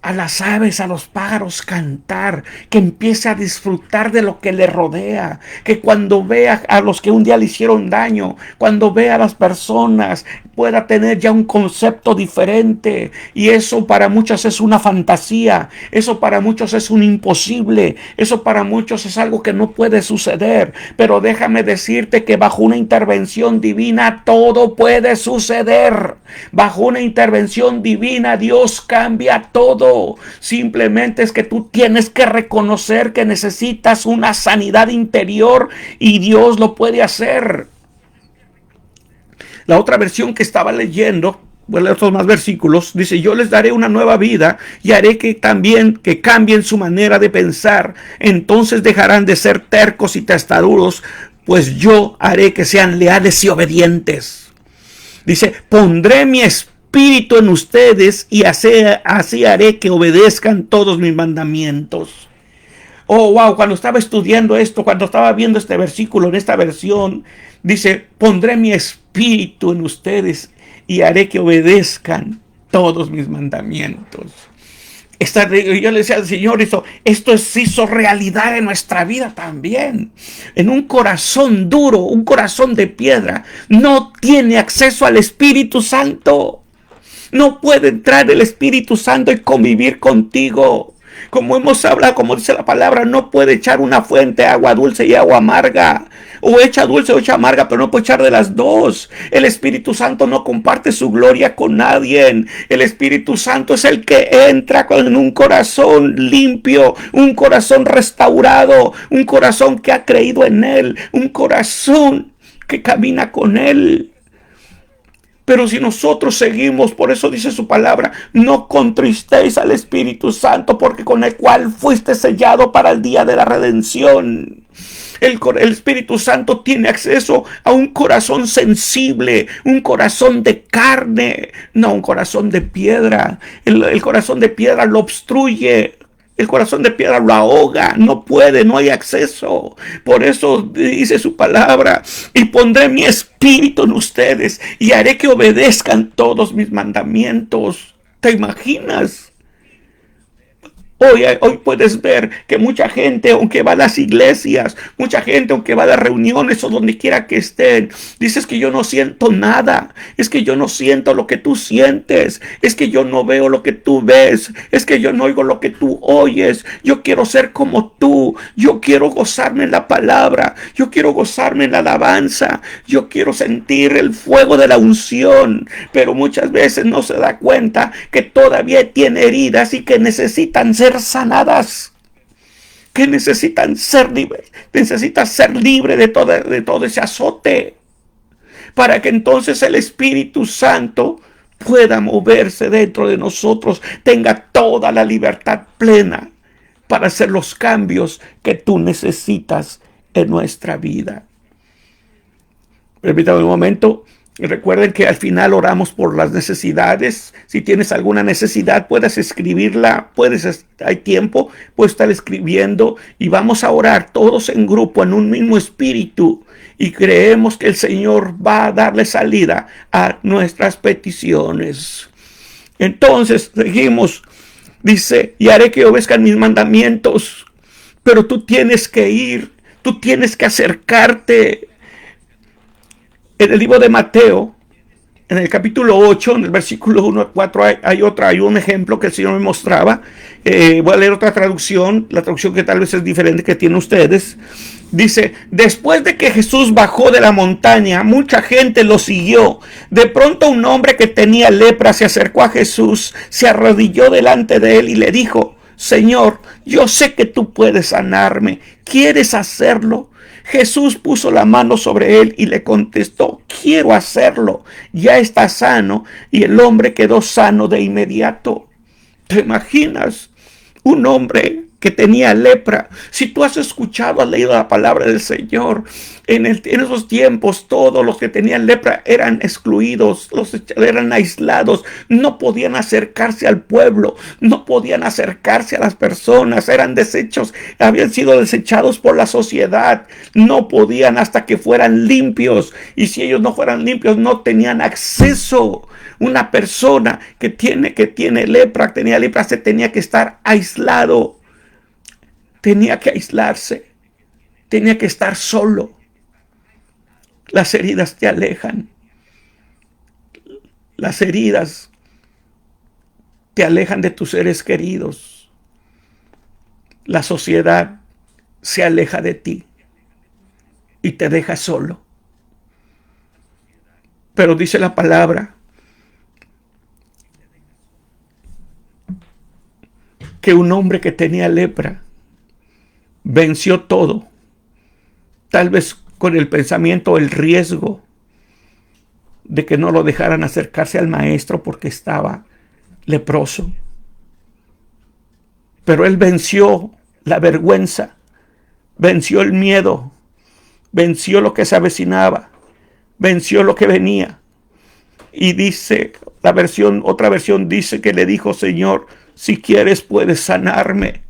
a las aves, a los pájaros cantar, que empiece a disfrutar de lo que le rodea, que cuando vea a los que un día le hicieron daño, cuando vea a las personas, pueda tener ya un concepto diferente. Y eso para muchos es una fantasía, eso para muchos es un imposible, eso para muchos es algo que no puede suceder. Pero déjame decirte que bajo una intervención divina todo puede suceder. Bajo una intervención divina Dios cambia todo. Simplemente es que tú tienes que reconocer que necesitas una sanidad interior y Dios lo puede hacer. La otra versión que estaba leyendo, voy a leer otros más versículos, dice, yo les daré una nueva vida y haré que cambien su manera de pensar. Entonces dejarán de ser tercos y testarudos, pues yo haré que sean leales y obedientes. Dice, pondré mi espíritu en ustedes y así haré que obedezcan todos mis mandamientos. Oh, wow, cuando estaba estudiando esto, cuando estaba viendo este versículo en esta versión, dice, pondré mi espíritu en ustedes y haré que obedezcan todos mis mandamientos. Yo le decía al Señor, esto se hizo realidad en nuestra vida también. En un corazón duro, un corazón de piedra, no tiene acceso al Espíritu Santo. No puede entrar el Espíritu Santo y convivir contigo. Como hemos hablado, como dice la palabra, no puede echar una fuente agua dulce y agua amarga. O echa dulce o echa amarga, pero no puede echar de las dos. El Espíritu Santo no comparte su gloria con nadie. El Espíritu Santo es el que entra con un corazón limpio, un corazón restaurado, un corazón que ha creído en Él, un corazón que camina con Él. Pero si nosotros seguimos, por eso dice su palabra, no contristéis al Espíritu Santo, porque con el cual fuiste sellado para el día de la redención. El Espíritu Santo tiene acceso a un corazón sensible, un corazón de carne, no un corazón de piedra. El corazón de piedra lo obstruye. El corazón de piedra lo ahoga, no puede, no hay acceso. Por eso dice su palabra, y pondré mi espíritu en ustedes y haré que obedezcan todos mis mandamientos. ¿Te imaginas? Hoy puedes ver que mucha gente, aunque va a las iglesias, mucha gente, aunque va a las reuniones o donde quiera que estén, dices que yo no siento nada, es que yo no siento lo que tú sientes, es que yo no veo lo que tú ves, es que yo no oigo lo que tú oyes, yo quiero ser como tú, yo quiero gozarme en la palabra, yo quiero gozarme en la alabanza, yo quiero sentir el fuego de la unción, pero muchas veces no se da cuenta que todavía tiene heridas y que necesitan ser sanadas, que necesitas ser libre de todo ese azote, para que entonces el Espíritu Santo pueda moverse dentro de nosotros, tenga toda la libertad plena para hacer los cambios que tú necesitas en nuestra vida. Permítame un momento. Y recuerden que al final oramos por las necesidades. Si tienes alguna necesidad, puedes escribirla, hay tiempo, puedes estar escribiendo y vamos a orar todos en grupo, en un mismo espíritu. Y creemos que el Señor va a darle salida a nuestras peticiones. Entonces, seguimos. Dice, y haré que obedezcan mis mandamientos. Pero tú tienes que ir, tú tienes que acercarte. En el libro de Mateo, en el capítulo 8, en el versículo 1 a 4, hay un ejemplo que el Señor me mostraba. Voy a leer otra traducción, la traducción que tal vez es diferente que tienen ustedes. Dice, después de que Jesús bajó de la montaña, mucha gente lo siguió. De pronto un hombre que tenía lepra se acercó a Jesús, se arrodilló delante de él y le dijo, Señor, yo sé que tú puedes sanarme. ¿Quieres hacerlo? Jesús puso la mano sobre él y le contestó, quiero hacerlo. Ya está sano, y el hombre quedó sano de inmediato. ¿Te imaginas? Un hombre que tenía lepra. Si tú has escuchado, has leído la palabra del Señor, en esos tiempos todos los que tenían lepra eran excluidos, eran aislados, no podían acercarse al pueblo, no podían acercarse a las personas, eran desechos, habían sido desechados por la sociedad, no podían hasta que fueran limpios, y si ellos no fueran limpios no tenían acceso. Una persona que tenía lepra se tenía que estar aislado, tenía que aislarse, tenía que estar solo. Las heridas te alejan. Las heridas te alejan de tus seres queridos. La sociedad se aleja de ti y te deja solo. Pero dice la palabra que un hombre que tenía lepra venció todo, tal vez con el pensamiento, el riesgo de que no lo dejaran acercarse al maestro porque estaba leproso. Pero él venció la vergüenza, venció el miedo, venció lo que se avecinaba, venció lo que venía. Y dice otra versión dice que le dijo, Señor, si quieres puedes sanarme.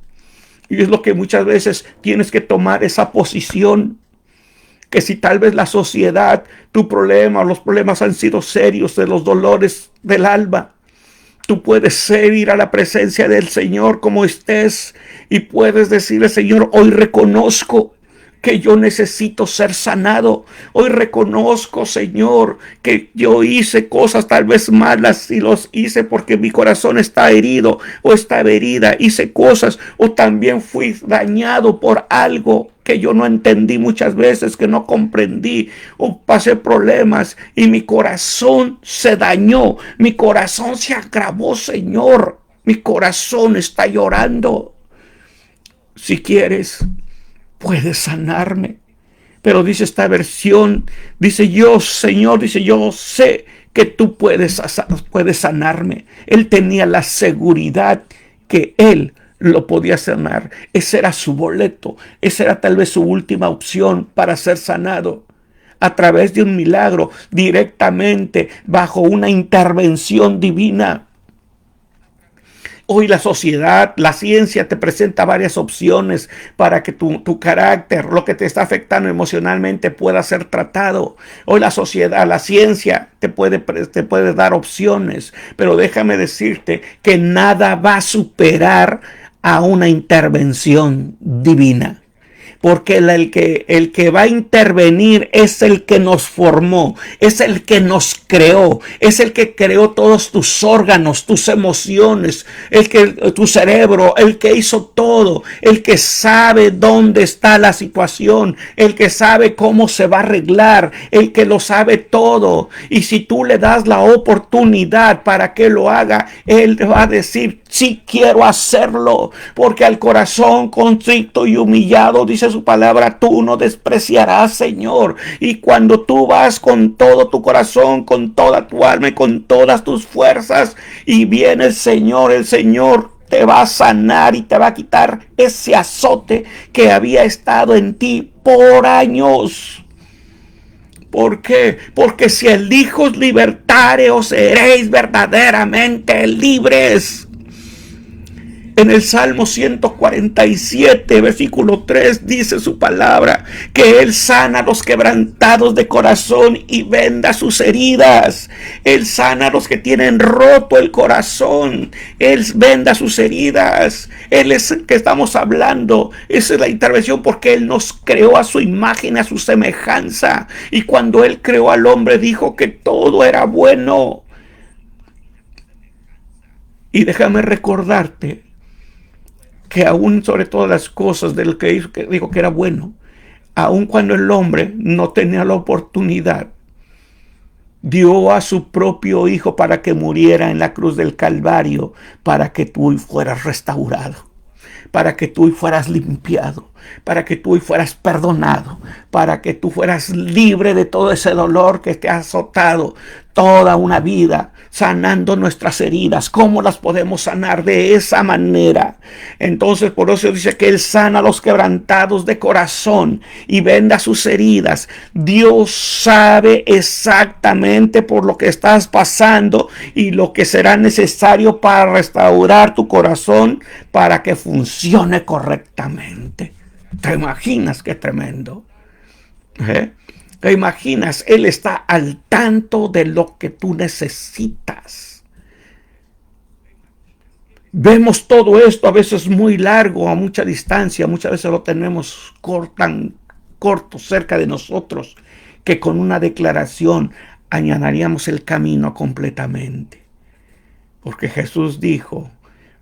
Y es lo que muchas veces tienes que tomar esa posición. Que si tal vez la sociedad, tu problema, los problemas han sido serios, de los dolores del alma, tú puedes ir a la presencia del Señor como estés y puedes decirle, Señor, hoy reconozco que yo necesito ser sanado. Hoy reconozco, Señor, que yo hice cosas tal vez malas y los hice porque mi corazón está herido o está herida. Hice cosas o también fui dañado por algo que yo no entendí muchas veces, que no comprendí, o pasé problemas y mi corazón se dañó, mi corazón se agravó, Señor, mi corazón está llorando. Si quieres, puedes sanarme. Pero dice esta versión, dice yo, Señor, dice yo sé que tú puedes sanarme. Él tenía la seguridad que él lo podía sanar. Ese era su boleto, esa era tal vez su última opción para ser sanado. A través de un milagro, directamente, bajo una intervención divina. Hoy la sociedad, la ciencia te presenta varias opciones para que tu carácter, lo que te está afectando emocionalmente pueda ser tratado. Hoy la sociedad, la ciencia te puede dar opciones, pero déjame decirte que nada va a superar a una intervención divina. Porque el que va a intervenir es el que nos formó, es el que nos creó, es el que creó todos tus órganos, tus emociones, tu cerebro, el que hizo todo, el que sabe dónde está la situación, el que sabe cómo se va a arreglar, el que lo sabe todo. Y si tú le das la oportunidad para que lo haga, él va a decir: sí, quiero hacerlo, porque al corazón contrito y humillado, dice su palabra, tú no despreciarás, Señor. Y cuando tú vas con todo tu corazón, con toda tu alma y con todas tus fuerzas, y viene el Señor te va a sanar y te va a quitar ese azote que había estado en ti por años. ¿Por qué? Porque si el Hijo os libertare, os seréis verdaderamente libres. En el Salmo 147, versículo 3, dice su palabra que Él sana a los quebrantados de corazón y venda sus heridas. Él sana a los que tienen roto el corazón. Él venda sus heridas. Él es el que estamos hablando. Esa es la intervención, porque Él nos creó a su imagen, a su semejanza. Y cuando Él creó al hombre, dijo que todo era bueno. Y déjame recordarte que aún sobre todas las cosas de lo que hizo, que dijo que era bueno, aun cuando el hombre no tenía la oportunidad, dio a su propio Hijo para que muriera en la cruz del Calvario, para que tú fueras restaurado, para que tú fueras limpiado, para que tú fueras perdonado, para que tú fueras libre de todo ese dolor que te ha azotado toda una vida, sanando nuestras heridas. ¿Cómo las podemos sanar? De esa manera. Entonces, por eso dice que Él sana a los quebrantados de corazón y venda sus heridas. Dios sabe exactamente por lo que estás pasando y lo que será necesario para restaurar tu corazón para que funcione correctamente. ¿Te imaginas qué tremendo? ¿Te imaginas? Él está al tanto de lo que tú necesitas. Vemos todo esto a veces muy largo, a mucha distancia. Muchas veces lo tenemos tan corto cerca de nosotros, que con una declaración allanaríamos el camino completamente. Porque Jesús dijo: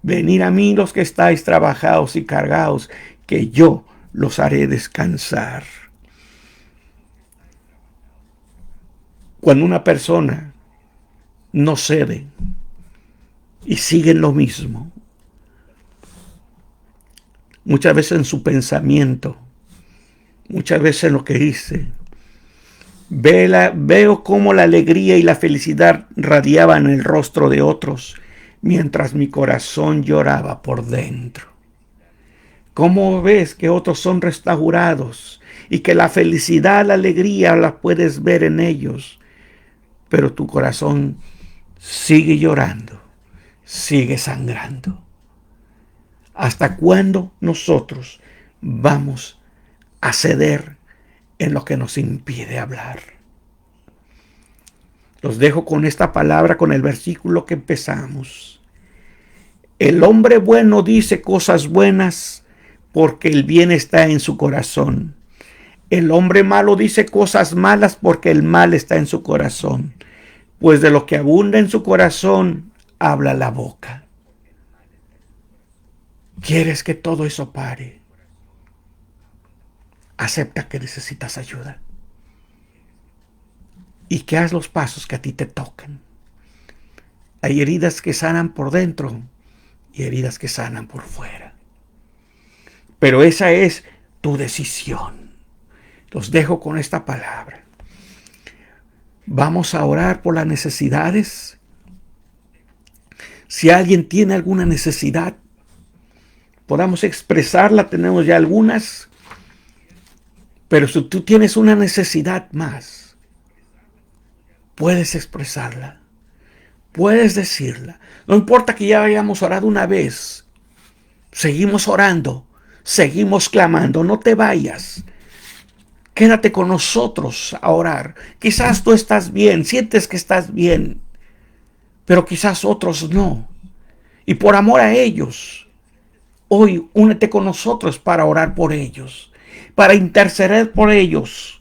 venid a mí los que estáis trabajados y cargados, que yo los haré descansar. Cuando una persona no cede y sigue en lo mismo, muchas veces en su pensamiento, muchas veces en lo que dice, veo cómo la alegría y la felicidad radiaban en el rostro de otros, mientras mi corazón lloraba por dentro. ¿Cómo ves que otros son restaurados y que la felicidad, la alegría la puedes ver en ellos, pero tu corazón sigue llorando, sigue sangrando? ¿Hasta cuándo nosotros vamos a ceder en lo que nos impide hablar? Los dejo con esta palabra, con el versículo que empezamos. El hombre bueno dice cosas buenas porque el bien está en su corazón. El hombre malo dice cosas malas porque el mal está en su corazón. Pues de lo que abunda en su corazón, habla la boca. ¿Quieres que todo eso pare? Acepta que necesitas ayuda. Y que haz los pasos que a ti te tocan. Hay heridas que sanan por dentro y heridas que sanan por fuera. Pero esa es tu decisión. Los dejo con esta palabra. Vamos a orar por las necesidades. Si alguien tiene alguna necesidad, podamos expresarla. Tenemos ya algunas. Pero si tú tienes una necesidad más, puedes expresarla. Puedes decirla. No importa que ya hayamos orado una vez. Seguimos orando. Seguimos clamando. No te vayas. Quédate con nosotros a orar. Quizás tú estás bien, sientes que estás bien, pero quizás otros no. Y por amor a ellos, hoy únete con nosotros para orar por ellos, para interceder por ellos,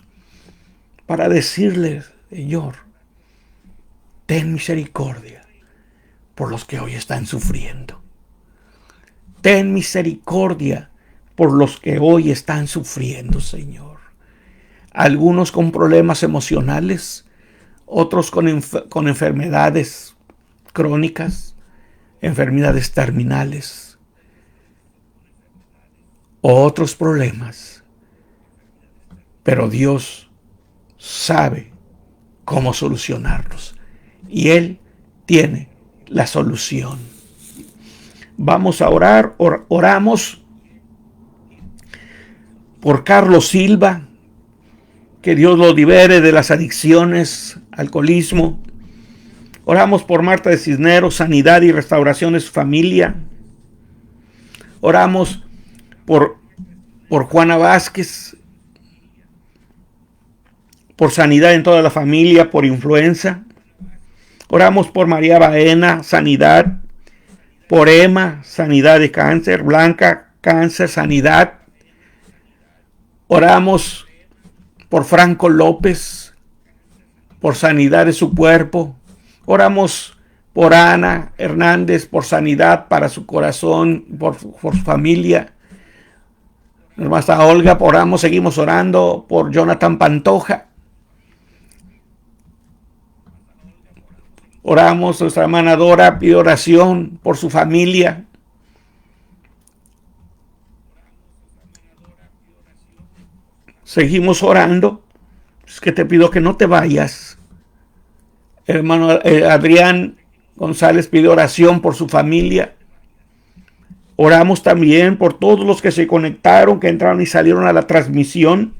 para decirles, Señor, ten misericordia por los que hoy están sufriendo. Ten misericordia por los que hoy están sufriendo, Señor. Algunos con problemas emocionales, otros con enfermedades crónicas, enfermedades terminales, otros problemas. Pero Dios sabe cómo solucionarlos y Él tiene la solución. Vamos a orar. Oramos por Carlos Silva, que Dios lo libere de las adicciones, alcoholismo. Oramos por Marta de Cisneros, sanidad y restauración de su familia. Oramos por Juana Vázquez, por sanidad en toda la familia, por influenza. Oramos por María Baena, sanidad. Por Emma, sanidad de cáncer. Blanca, cáncer, sanidad. Oramos por Franco López, por sanidad de su cuerpo. Oramos por Ana Hernández, por sanidad para su corazón, por su familia. Hermana Olga, oramos, seguimos orando por Jonathan Pantoja. Oramos, nuestra hermana Dora pide oración por su familia. Seguimos orando. Es que te pido que no te vayas. Hermano Adrián González pide oración por su familia. Oramos también por todos los que se conectaron, que entraron y salieron a la transmisión.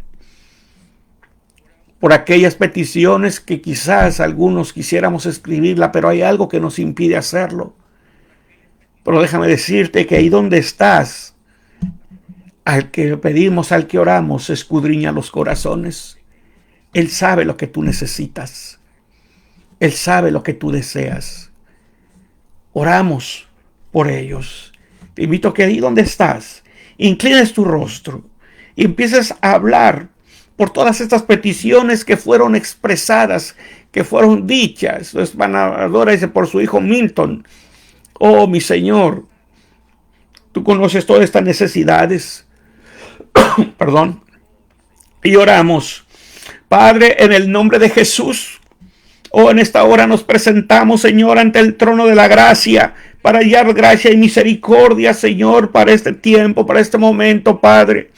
Por aquellas peticiones que quizás algunos quisiéramos escribirla, pero hay algo que nos impide hacerlo. Pero déjame decirte que ahí donde estás, al que pedimos, al que oramos, escudriña los corazones. Él sabe lo que tú necesitas. Él sabe lo que tú deseas. Oramos por ellos. Te invito a que ahí donde estás, inclines tu rostro y empieces a hablar por todas estas peticiones que fueron expresadas, que fueron dichas. Es vanadora, dice, por su hijo Milton. Oh, mi Señor, tú conoces todas estas necesidades. Perdón. Y oramos. Padre, en el nombre de Jesús, en esta hora nos presentamos, Señor, ante el trono de la gracia, para hallar gracia y misericordia, Señor, para este tiempo, para este momento, Padre.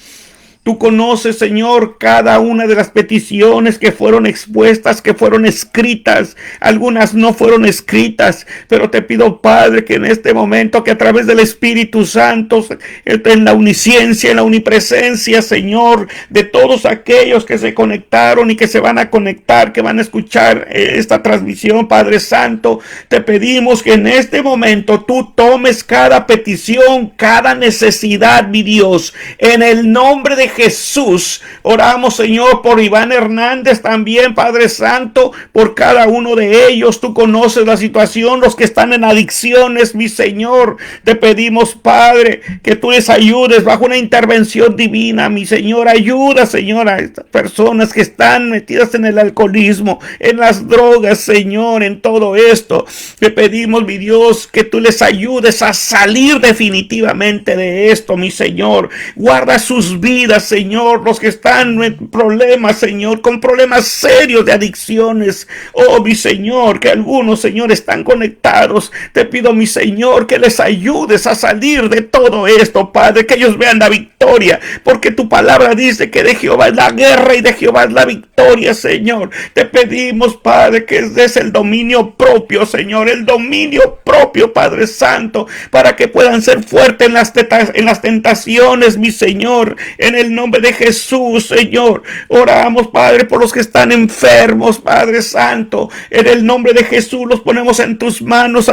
Tú conoces, Señor, cada una de las peticiones que fueron expuestas, que fueron escritas. Algunas no fueron escritas, pero te pido, Padre, que en este momento, que a través del Espíritu Santo, en la uniciencia, en la omnipresencia, Señor, de todos aquellos que se conectaron y que se van a conectar, que van a escuchar esta transmisión, Padre Santo, te pedimos que en este momento tú tomes cada petición, cada necesidad, mi Dios, en el nombre de Jesús. Oramos, Señor, por Iván Hernández también, Padre Santo, por cada uno de ellos. Tú conoces la situación, los que están en adicciones, mi Señor. Te pedimos, Padre, que tú les ayudes bajo una intervención divina, mi Señor. Ayuda, Señor, a estas personas que están metidas en el alcoholismo, en las drogas, Señor, en todo esto. Te pedimos, mi Dios, que tú les ayudes a salir definitivamente de esto, mi Señor. Guarda sus vidas, Señor, los que están en problemas, Señor, con problemas serios de adicciones. Oh, mi Señor, que algunos, Señor, están conectados. Te pido, mi Señor, que les ayudes a salir de todo esto, Padre, que ellos vean la victoria, porque tu palabra dice que de Jehová es la guerra y de Jehová es la victoria, Señor. Te pedimos, Padre, que des el dominio propio, Señor, el dominio propio, Padre Santo, para que puedan ser fuertes en las tentaciones, mi Señor, en el nombre de Jesús, Señor. Oramos, Padre, por los que están enfermos, Padre Santo, en el nombre de Jesús los ponemos en tus manos,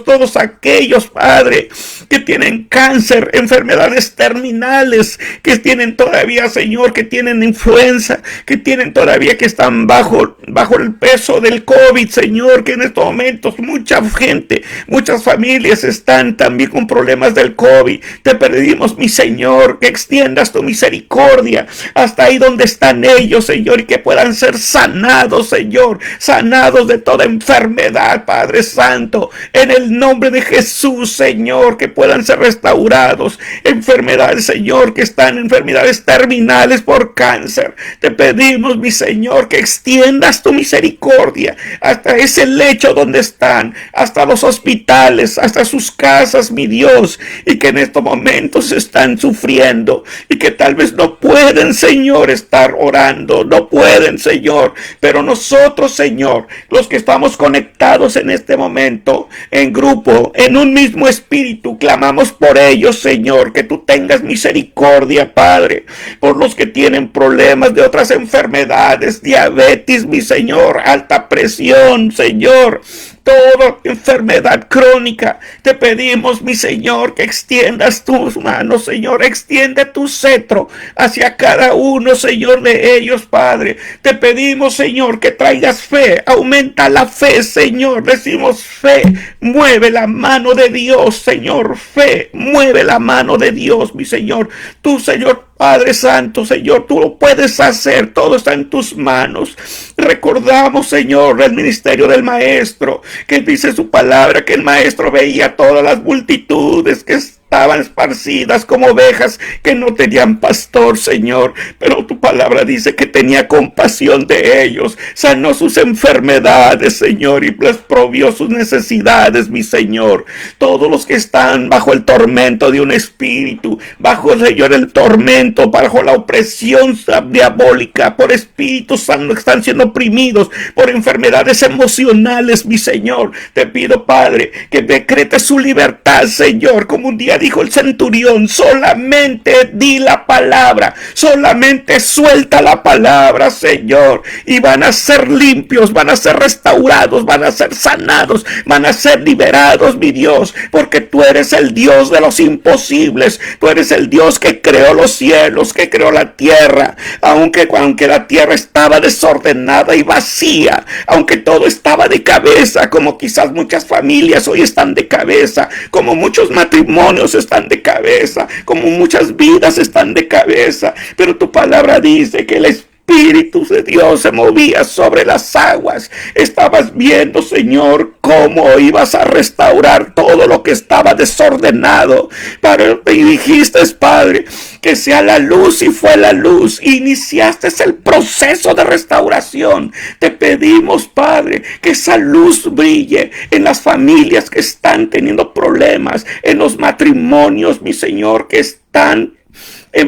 todos aquellos, Padre, que tienen cáncer, enfermedades terminales, que tienen todavía, Señor, que tienen influenza, que tienen todavía, que están bajo el peso del COVID, Señor, que en estos momentos mucha gente Muchas familias están también con problemas del COVID. Te pedimos, mi Señor, que extiendas tu misericordia hasta ahí donde están ellos, Señor, y que puedan ser sanados, Señor, sanados de toda enfermedad, Padre Santo, en el nombre de Jesús, Señor, que puedan ser restaurados. Enfermedades, Señor, que están enfermedades terminales por cáncer. Te pedimos, mi Señor, que extiendas tu misericordia hasta ese lecho donde están, hasta los hospitales, hasta sus casas, mi Dios, y que en estos momentos están sufriendo y que tal vez no pueden, Señor, estar orando, no pueden, Señor, pero nosotros, Señor, los que estamos conectados en este momento, en grupo, en un mismo espíritu, clamamos por ellos, Señor, que tú tengas misericordia, Padre, por los que tienen problemas de otras enfermedades, diabetes, mi Señor, alta presión, Señor, toda enfermedad crónica. Te pedimos, mi Señor, que extiendas tus manos, Señor, extiende tu cetro hacia cada uno, Señor, de ellos, Padre. Te pedimos, Señor, que traigas fe, aumenta la fe, Señor, decimos fe, mueve la mano de Dios, Señor, fe, mueve la mano de Dios, mi Señor, tú, Señor, Padre Santo, Señor, tú lo puedes hacer, todo está en tus manos. Recordamos, Señor, el ministerio del Maestro, que dice su palabra, que el Maestro veía todas las multitudes que estaban esparcidas como ovejas que no tenían pastor, Señor, pero tu palabra dice que tenía compasión de ellos, sanó sus enfermedades, Señor, y les provió sus necesidades, mi Señor. Todos los que están bajo el tormento de un espíritu, bajo, Señor, el tormento, bajo la opresión diabólica, por espíritus que están siendo oprimidos, por enfermedades emocionales, mi Señor, te pido, Padre, que decretes su libertad, Señor, como un día dijo el centurión, solamente di la palabra, solamente suelta la palabra, Señor, y van a ser limpios, van a ser restaurados, van a ser sanados, van a ser liberados, mi Dios, porque tú eres el Dios de los imposibles, tú eres el Dios que creó los cielos, que creó la tierra, aunque la tierra estaba desordenada y vacía, aunque todo estaba de cabeza, como quizás muchas familias hoy están de cabeza, como muchos matrimonios están de cabeza, como muchas vidas están de cabeza, pero tu palabra dice que el Espíritu de Dios se movía sobre las aguas. Estabas viendo, Señor, cómo ibas a restaurar todo lo que estaba desordenado. Y dijiste, Padre, que sea la luz, y fue la luz. Iniciaste el proceso de restauración. Te pedimos, Padre, que esa luz brille en las familias que están teniendo problemas, en los matrimonios, mi Señor, que están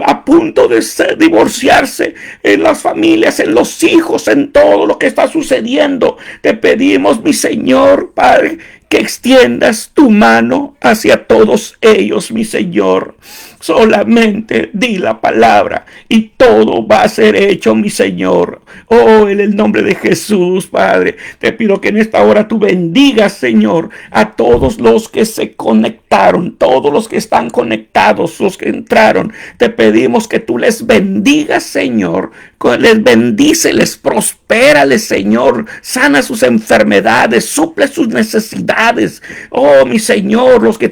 a punto de divorciarse, en las familias, en los hijos, en todo lo que está sucediendo. Te pedimos, mi Señor, Padre, que extiendas tu mano hacia todos ellos, mi Señor. Solamente di la palabra y todo va a ser hecho, mi Señor. Oh, en el nombre de Jesús, Padre, te pido que en esta hora tú bendigas, Señor, a todos los que se conectaron, todos los que están conectados, los que entraron. Te pedimos que tú les bendigas, Señor. Les bendice, les prospérales, Señor. Sana sus enfermedades, suple sus necesidades. Oh, mi Señor, los que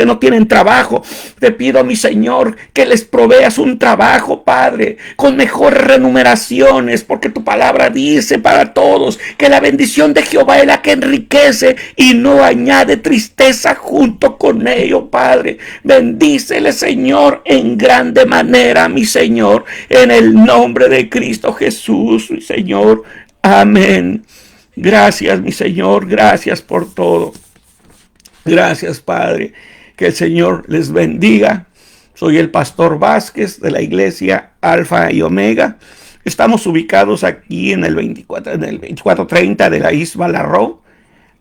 no tienen trabajo, te pido, mi Señor, que les proveas un trabajo, Padre, con mejores remuneraciones, porque tu palabra dice para todos que la bendición de Jehová es la que enriquece y no añade tristeza junto con ello, Padre. Bendícele, Señor, en grande manera, mi Señor, en el nombre de Cristo Jesús, mi Señor. Amén. Gracias, mi Señor, gracias por todo. Gracias, Padre. Que el Señor les bendiga. Soy el pastor Vázquez de la iglesia Alfa y Omega. Estamos ubicados aquí en el 2430 de la East Bala Road,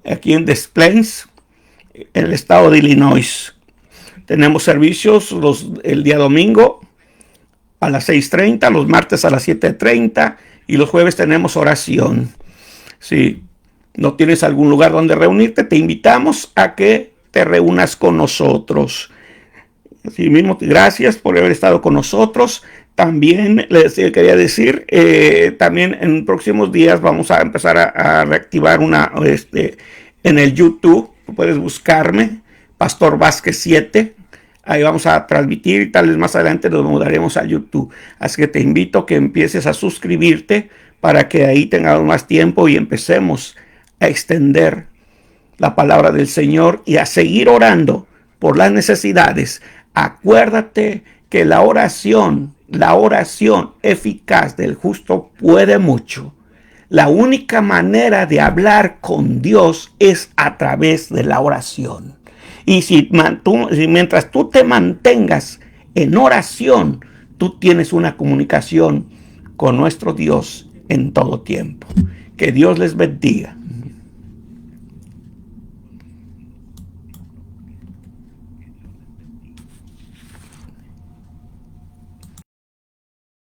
aquí en Des Plaines, en el estado de Illinois. Tenemos servicios el día domingo a las 6:30, los martes a las 7:30 y los jueves tenemos oración. Si no tienes algún lugar donde reunirte, te invitamos a que te reúnas con nosotros. Así mismo, gracias por haber estado con nosotros. También les quería decir, también en próximos días vamos a empezar a reactivar en el YouTube. Puedes buscarme, Pastor Vázquez 7. Ahí vamos a transmitir y tal vez más adelante nos mudaremos a YouTube. Así que te invito a que empieces a suscribirte para que ahí tengamos más tiempo y empecemos a extender la palabra del Señor y a seguir orando por las necesidades. Acuérdate que la oración eficaz del justo puede mucho. La única manera de hablar con Dios es a través de la oración. Y mientras tú te mantengas en oración, tú tienes una comunicación con nuestro Dios en todo tiempo. Que Dios les bendiga.